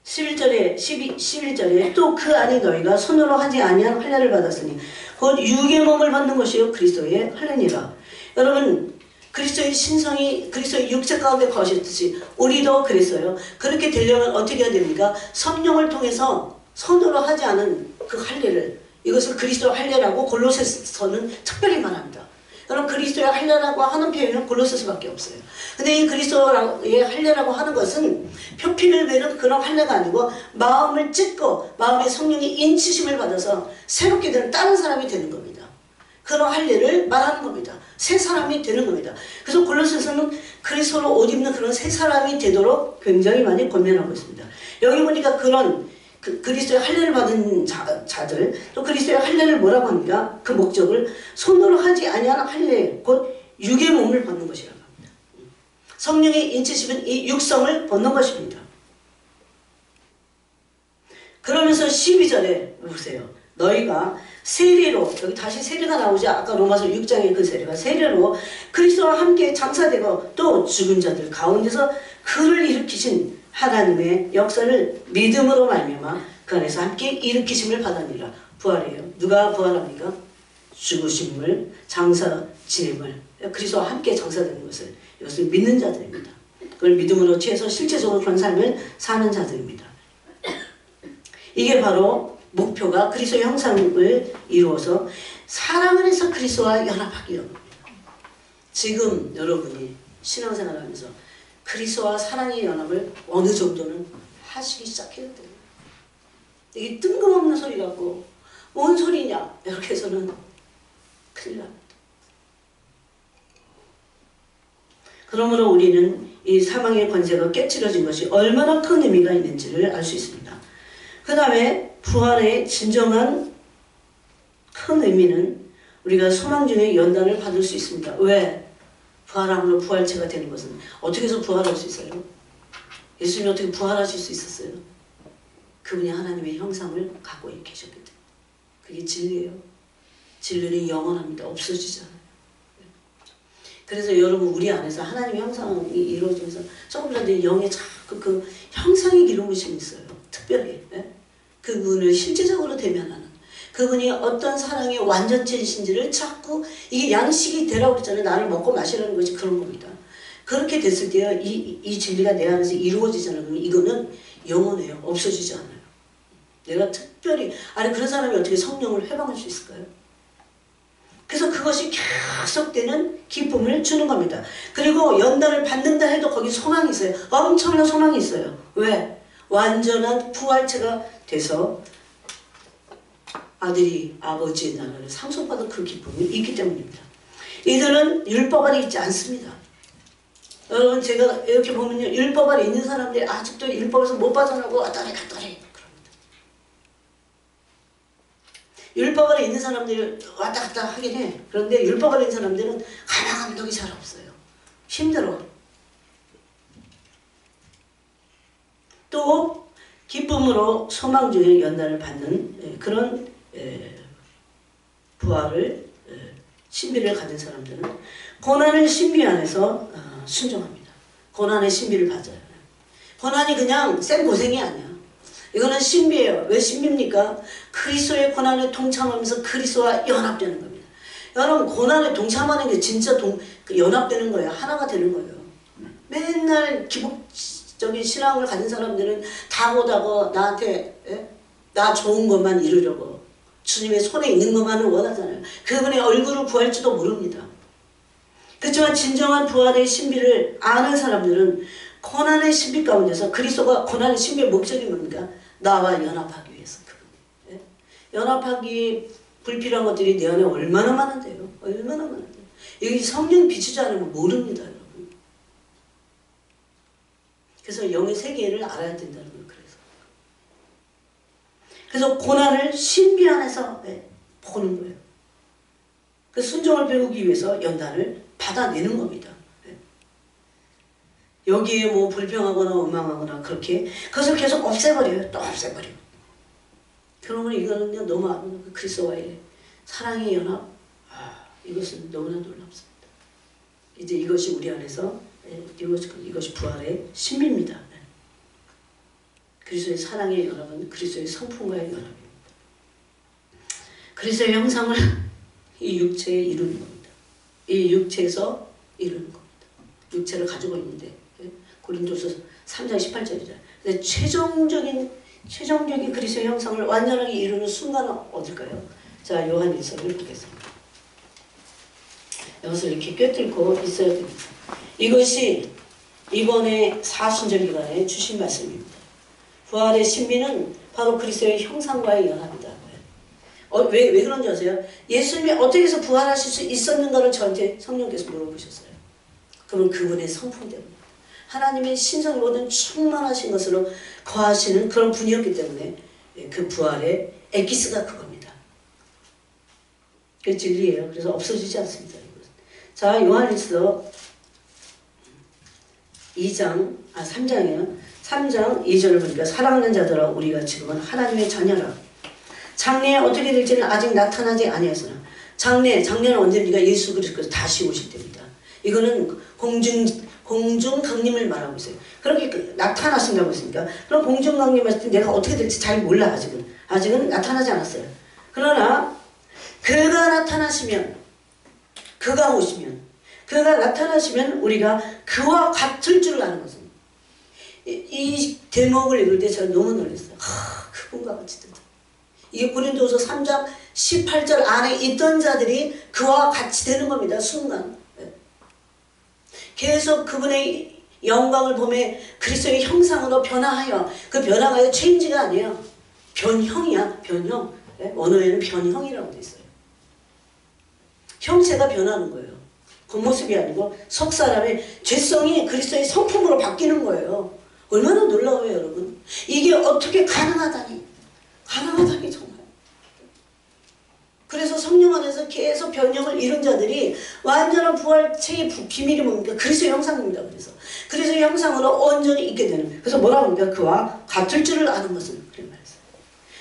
11절에 또 그 안에 너희가 손으로 하지 아니한 환난을 받았으니 곧 육의 몸을 받는 것이요 그리스도의 환난이라. 여러분, 그리스도의 신성이 그리스도의 육체 가운데 거하셨듯이 우리도 그랬어요. 그렇게 되려면 어떻게 해야 됩니까? 성령을 통해서 손으로 하지 않은 그 할례를, 이것을 그리스도의 할례라고 골로새서는 특별히 말합니다. 여러분, 그리스도의 할례라고 하는 표현은 골로새서밖에 없어요. 근데 이 그리스도의 할례라고 하는 것은 표피를 베는 그런 할례가 아니고 마음을 찢고 마음의 성령의 인치심을 받아서 새롭게 되는 다른 사람이 되는 겁니다. 그런 할례를 말하는 겁니다. 새 사람이 되는 겁니다. 그래서 골로새서는 그리스도로 옷 입는 그런 새 사람이 되도록 굉장히 많이 권면하고 있습니다. 여기 보니까 그런 그리스도의 할례를 받은 자들, 또 그리스도의 할례를 뭐라고 합니까? 그 목적을 손으로 하지 아니하는 할례, 곧 육의 몸을 벗는 것이라고 합니다. 성령의 인치심은 이 육성을 벗는 것입니다. 그러면서 12절에 보세요. 너희가 세례로, 여기 다시 세례가 나오죠. 아까 로마서 6장의 그 세례가 세례로 그리스도와 함께 장사되고 또 죽은 자들 가운데서 그를 일으키신 하나님의 역사를 믿음으로 말미암아 그 안에서 함께 일으키심을 받으니라. 부활이에요. 누가 부활합니까? 죽으심을, 장사 지냄을, 그리스도와 함께 장사되는 것을, 이것을 믿는 자들입니다. 그걸 믿음으로 취해서 실제적으로 그런 삶을 사는 자들입니다. 이게 바로 목표가 그리스도의 형상을 이루어서 사랑 안에서 그리스도와 연합하기 위함입니다. 지금 여러분이 신앙생활을 하면서 그리스도와 사랑의 연합을 어느 정도는 하시기 시작해야 돼요. 이게 뜬금없는 소리 같고 뭔 소리냐 이렇게 해서는 큰일 납니다. 그러므로 우리는 이 사망의 권세가 깨트려진 것이 얼마나 큰 의미가 있는지를 알 수 있습니다. 그 다음에 부활의 진정한 큰 의미는 우리가 소망 중에 연단을 받을 수 있습니다. 왜? 부활함으로 부활체가 되는 것은 어떻게 해서 부활할 수 있어요? 예수님이 어떻게 부활하실 수 있었어요? 그분이 하나님의 형상을 갖고 계셨기 때문에. 그게 진리예요. 진리는 영원합니다. 없어지지 않아요. 그래서 여러분 우리 안에서 하나님의 형상이 이루어지면서 조금이라도 영의 자꾸 그 형상의 기름부심이 있어요. 특별히. 그분을 실제적으로 대면하는, 그분이 어떤 사랑의 완전체이신지를 자꾸, 이게 양식이 되라고 그랬잖아요. 나를 먹고 마시라는 것이 그런 겁니다. 그렇게 됐을 때 이 진리가 내 안에서 이루어지잖아요. 그러면 이거는 영원해요. 없어지지 않아요. 내가 특별히, 아니 그런 사람이 어떻게 성령을 회방할 수 있을까요? 그래서 그것이 계속되는 기쁨을 주는 겁니다. 그리고 연단을 받는다 해도 거기 소망이 있어요. 엄청난 소망이 있어요. 왜? 완전한 부활체가 돼서 아들이 아버지의 나라를 상속받은 그 기쁨이 있기 때문입니다. 이들은 율법 아래 있지 않습니다. 여러분 제가 이렇게 보면요, 율법 아래 있는 사람들이 아직도 율법에서 못 빠져나오고 왔다 해 갔다 해 그럽니다. 율법 아래 있는 사람들이 왔다 갔다 하긴 해. 그런데 율법 아래 있는 사람들은 가망 감독이 잘 없어요. 힘들어. 또 기쁨으로 소망 중에 연단을 받는 그런 부활을 신비를 가진 사람들은 고난의 신비 안에서 순종합니다. 고난의 신비를 받아요. 고난이 그냥 생 고생이 아니야. 이거는 신비예요. 왜 신비입니까? 그리스도의 고난에 동참하면서 그리스도와 연합되는 겁니다. 여러분 고난에 동참하는 게 진짜 연합되는 거예요. 하나가 되는 거예요. 맨날 기복적인 신앙을 가진 사람들은 다고다고 나한테 나 좋은 것만 이루려고 주님의 손에 있는 것만을 원하잖아요. 그분의 얼굴을 구할지도 모릅니다. 그렇지만 진정한 부활의 신비를 아는 사람들은 고난의 신비 가운데서 그리스도가 고난의 신비의 목적이 뭡니까? 나와 연합하기 위해서. 예? 연합하기 불필요한 것들이 내 안에 얼마나 많은데요. 얼마나 많은데요. 여기 성령 비추지 않으면 모릅니다, 여러분. 그래서 영의 세계를 알아야 된다는 거예요. 그래서 고난을 신비 안에서 보는 거예요. 그 순종을 배우기 위해서 연단을 받아내는 겁니다. 여기에 뭐 불평하거나 원망하거나 그렇게 그것을 계속 없애버려요. 또 없애버리고. 그러면 이거는요 너무 그리스도와의 사랑의 연합, 이것은 너무나 놀랍습니다. 이제 이것이 우리 안에서 이것이 부활의 신비입니다. 그리스도의 사랑의 연합은 그리스도의 성품과의 연합입니다. 그리스도의 형상을 이 육체에 이루는 겁니다. 이 육체에서 이루는 겁니다. 육체를 가지고 있는데 고린도서 3장 18절이잖아요. 근데 최종적인 그리스도의 형상을 완전하게 이루는 순간은 어딜까요? 자, 요한일서를 보겠습니다. 이것을 이렇게 꿰뚫고 있어야 됩니다. 이것이 이번에 사순절 기간에 주신 말씀입니다. 부활의 신비는 바로 그리스도의 형상과의 연합이다. 왜 그런지 아세요? 예수님이 어떻게 해서 부활하실 수 있었는가를 저한테 성령께서 물어보셨어요. 그러면 그분의 성품 때문에 하나님의 신성의 모든 충만하신 것으로 거하시는 그런 분이었기 때문에 그 부활의 엑기스가 그겁니다. 그게 진리예요. 그래서 없어지지 않습니다. 자, 요한일서 3장이에요. 3장 2절을 보니까 사랑하는 자들아 우리가 지금은 하나님의 자녀라. 장래에 어떻게 될지는 아직 나타나지 아니하으나 장래는 언제입니까? 예수 그리스도께서 다시 오실 때입니다. 이거는 공중 강림을 말하고 있어요. 그렇게 나타나신다고 했으니까 그럼 공중 강림할 때 내가 어떻게 될지 잘 몰라. 아직은 나타나지 않았어요. 그러나 그가 나타나시면, 그가 오시면, 그가 나타나시면 우리가 그와 같을 줄 아는 것은, 이 대목을 읽을 때 제가 너무 놀랐어요. 그분과 같이 된다. 이게 고린도서 3장 18절 안에 있던 자들이 그와 같이 되는 겁니다. 순간. 계속 그분의 영광을 보며 그리스도의 형상으로 변화하여, 그 변화가 체인지가 아니에요. 변형이야. 변형. 언어에는 변형이라고 돼 있어요. 형체가 변하는 거예요. 겉모습이 아니고 석 사람의 죄성이 그리스도의 성품으로 바뀌는 거예요. 얼마나 놀라워요, 여러분. 이게 어떻게 가능하다니. 가능하다니 정말. 그래서 성령 안에서 계속 변형을 이룬 자들이 완전한 부활체의 비밀이 뭡니까? 그리스도의 형상입니다. 그래서 형상으로 온전히 있게 되는. 그래서 뭐라고 합니까? 그와 같을 줄을 아는 것은. 그런 말했어요.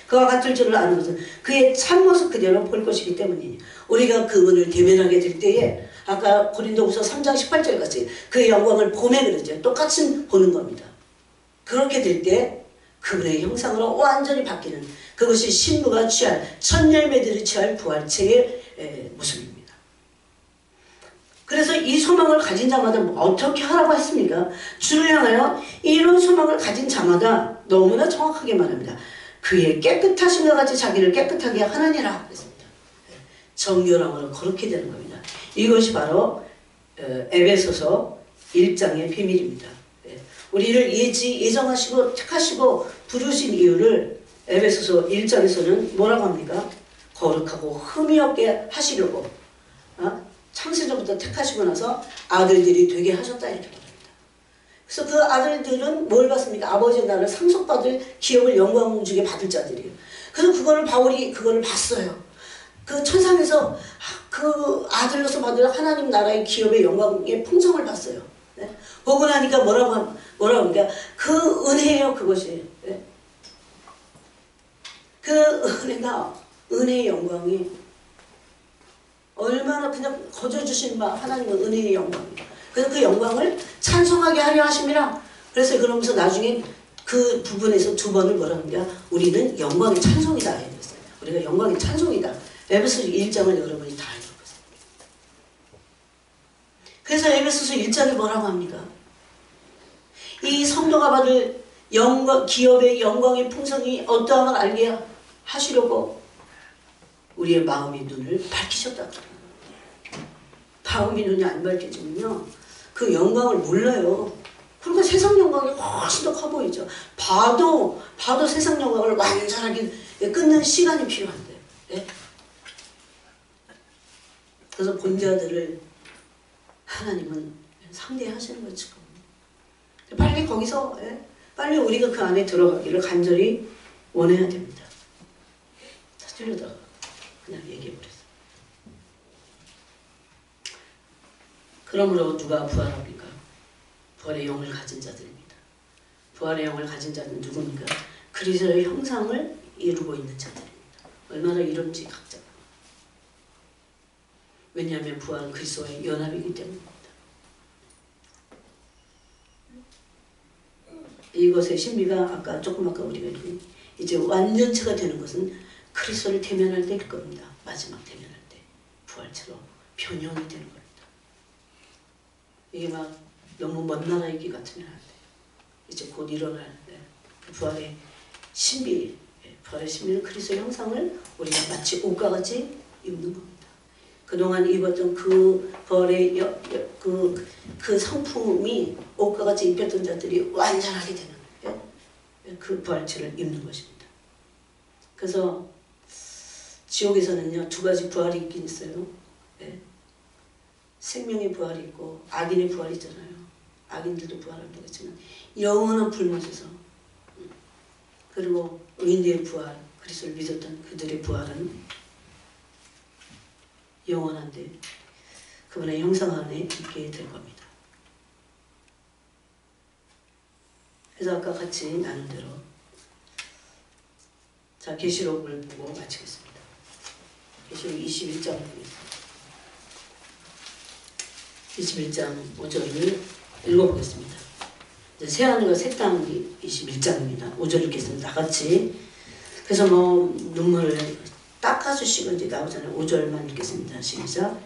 그와 같을 줄을 아는 것은 그의 참모습 그대로 볼 것이기 때문이니 우리가 그분을 대면하게 될 때에 아까 고린도후서 3장 18절 같이 그의 영광을 보매 그랬죠. 똑같이 보는 겁니다. 그렇게 될 때 그분의 형상으로 완전히 바뀌는, 그것이 신부가 취할, 첫 열매들이 취할 부활체의 모습입니다. 그래서 이 소망을 가진 자마다 어떻게 하라고 했습니까? 주를 향하여 이런 소망을 가진 자마다 너무나 정확하게 말합니다. 그의 깨끗하신것 같이 자기를 깨끗하게 하느니라 그랬습니다. 정결함으로 그렇게 되는 겁니다. 이것이 바로 에베소서 1장의 비밀입니다. 우리를 예정하시고 택하시고 부르신 이유를 에베소서 1장에서는 뭐라고 합니까? 거룩하고 흠이 없게 하시려고 창세전부터 택하시고 나서 아들들이 되게 하셨다 이렇게 말합니다. 그래서 그 아들들은 뭘 받습니까? 아버지의 나라를 상속받을 기업을 영광 중에 받을 자들이에요. 그래서 바울이 그거를 봤어요. 그 천상에서 그 아들로서 받을 하나님 나라의 기업의 영광의 풍성을 봤어요. 보고 나니까 뭐라고 합니까? 그 은혜예요, 그것이. 그 은혜가, 은혜의 영광이 얼마나 그냥 거저주신 바 하나님의 은혜의 영광이에요. 그래서 그 영광을 찬송하게 하려 하심이라. 그래서 그러면서 나중에 그 부분에서 두 번을 뭐라 합니까? 우리는 영광의 찬송이다. 이랬어요. 우리가 영광의 찬송이다. 에베소서 1장을 여러분이 다 읽었어요. 그래서 에베소서 1장이 뭐라고 합니까? 이 성도가 받을 영광, 기업의 영광의 풍성이 어떠함을 알게 하시려고 우리의 마음의 눈을 밝히셨다. 마음의 눈이 안 밝혀지면요, 그 영광을 몰라요. 그러니까 세상 영광이 훨씬 더 커 보이죠. 봐도 세상 영광을 완전하게 끊는 시간이 필요한데. 예? 그래서 본자들을 하나님은 상대하시는 거죠. 빨리 거기서 빨리 우리가 그 안에 들어가기를 간절히 원해야 됩니다. 찾으려다가 그냥 얘기해버렸어요. 그러므로 누가 부활합니까? 부활의 영을 가진 자들입니다. 부활의 영을 가진 자는 누굽니까? 그리스도의 형상을 이루고 있는 자들입니다. 얼마나 이런지 각자가. 왜냐하면 부활은 그리스도의 연합이기 때문입니다. 이것의 신비가 아까 우리가 이제 완전체가 되는 것은 그리스도를 대면할 때일 겁니다. 마지막 대면할 때 부활체로 변형이 되는 겁니다. 이게 막 너무 먼 나라 얘기 같으면 안 돼요. 이제 곧 일어날 부활의 신비, 부활의 신비는 그리스도의 형상을 우리가 마치 옷과 같이 입는 겁니다. 그동안 입었던 그 부활의 그 성품이 옷과 같이 입혔던 자들이 완전하게 되는 그 부활체를 입는 것입니다. 그래서 지옥에서는요 2가지 부활이 있긴 있어요. 생명의 부활이 있고 악인의 부활이 있잖아요. 악인들도 부활한다고 했지만 영원한 불못에서 그리고 의인들의 부활, 그리스도를 믿었던 그들의 부활은 영원한데 그분의 형상 안에 있게 될 겁니다. 그래서 아까 같이 나눈 대로 자 계시록을 보고 마치겠습니다. 계시록 21장 보겠습니다. 21장 5절을 읽어보겠습니다. 새하늘과 새 땅이 21장입니다. 5절 읽겠습니다. 다 같이. 그래서 눈물을 닦아주시건지 나오잖아요. 5절만 읽겠습니다. 시작.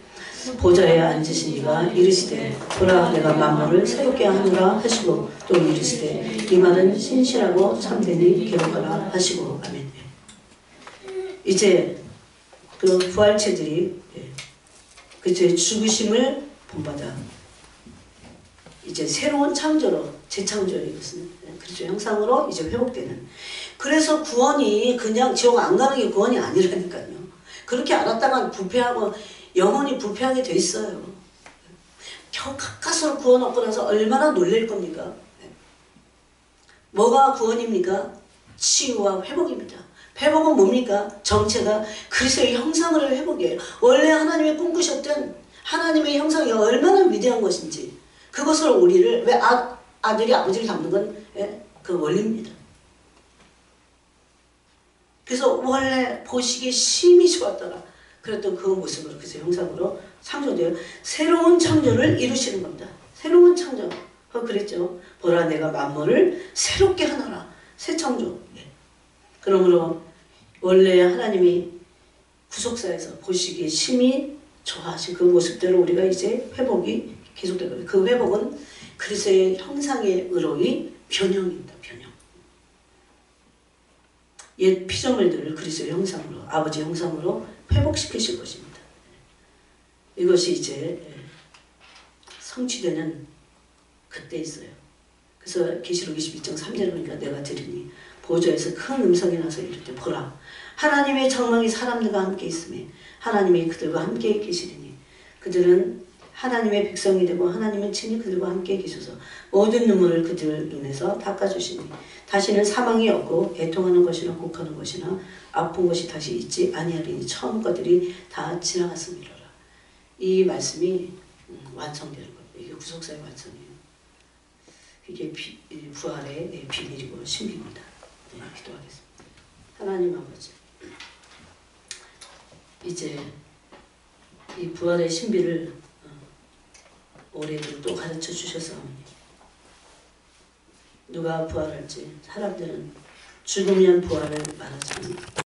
보좌에 앉으신 이가 이르시되 보라 내가 만물을 새롭게 하노라 하시고 또 이르시되 이 말은 신실하고 참되니 기록하라 하시고 아멘. 이제 그 부활체들이 그의 죽으심을 본받아 이제 새로운 창조로 재창조의 것은 그리스도 형상으로 이제 회복되는. 그래서 구원이 그냥 지옥 안 가는 게 구원이 아니라니까요. 그렇게 알았다간 부패하고 영혼이 부패하게 돼 있어요. 겨우 가까스로 구원 얻고 나서 얼마나 놀랄 겁니까? 뭐가 구원입니까? 치유와 회복입니다. 회복은 뭡니까? 정체가 그리스도의 형상을 회복해요. 원래 하나님이 꿈꾸셨던 하나님의 형상이 얼마나 위대한 것인지 그것을 우리를 왜 아들이 아버지를 닮는 건 그 원리입니다. 그래서 원래 보시기에 심히 좋았더라. 그랬던 그 모습으로 그래서 형상으로 창조되어 새로운 창조를 이루시는 겁니다. 새로운 창조. 그랬죠. 보라 내가 만물을 새롭게 하노라. 새 창조. 그러므로 원래 하나님이 구속사에서 보시기에 심히 좋아하신 그 모습대로 우리가 이제 회복이 계속되거든요. 그 회복은 그리스도의 형상의 의로의 변형입니다. 변형. 옛 피조물들을 그리스도의 형상으로 아버지 형상으로 회복시키실 것입니다. 이것이 이제 성취되는 그때 있어요. 그래서 계시록 22장 3절을 보니까 내가 들으니 보좌에서 큰 음성이 나서 이르되 보라 하나님의 정망이 사람들과 함께 있으며 하나님이 그들과 함께 계시리니 그들은 하나님의 백성이 되고 하나님은 친히 그들과 함께 계셔서 모든 눈물을 그들 눈에서 닦아주시니 다시는 사망이 없고 애통하는 것이나 곡하는 것이나 아픈 것이 다시 있지 아니하리니 처음 것들이 다 지나갔음이로라. 이 말씀이 완성되는 겁니다. 이게 구속사의 완성이에요. 이게 부활의 비밀이고 신비입니다. 기도하겠습니다. 하나님 아버지 이제 이 부활의 신비를 올해도 또 가르쳐 주셨사오니 누가 부활할지 사람들은 죽으면 부활을 말하지만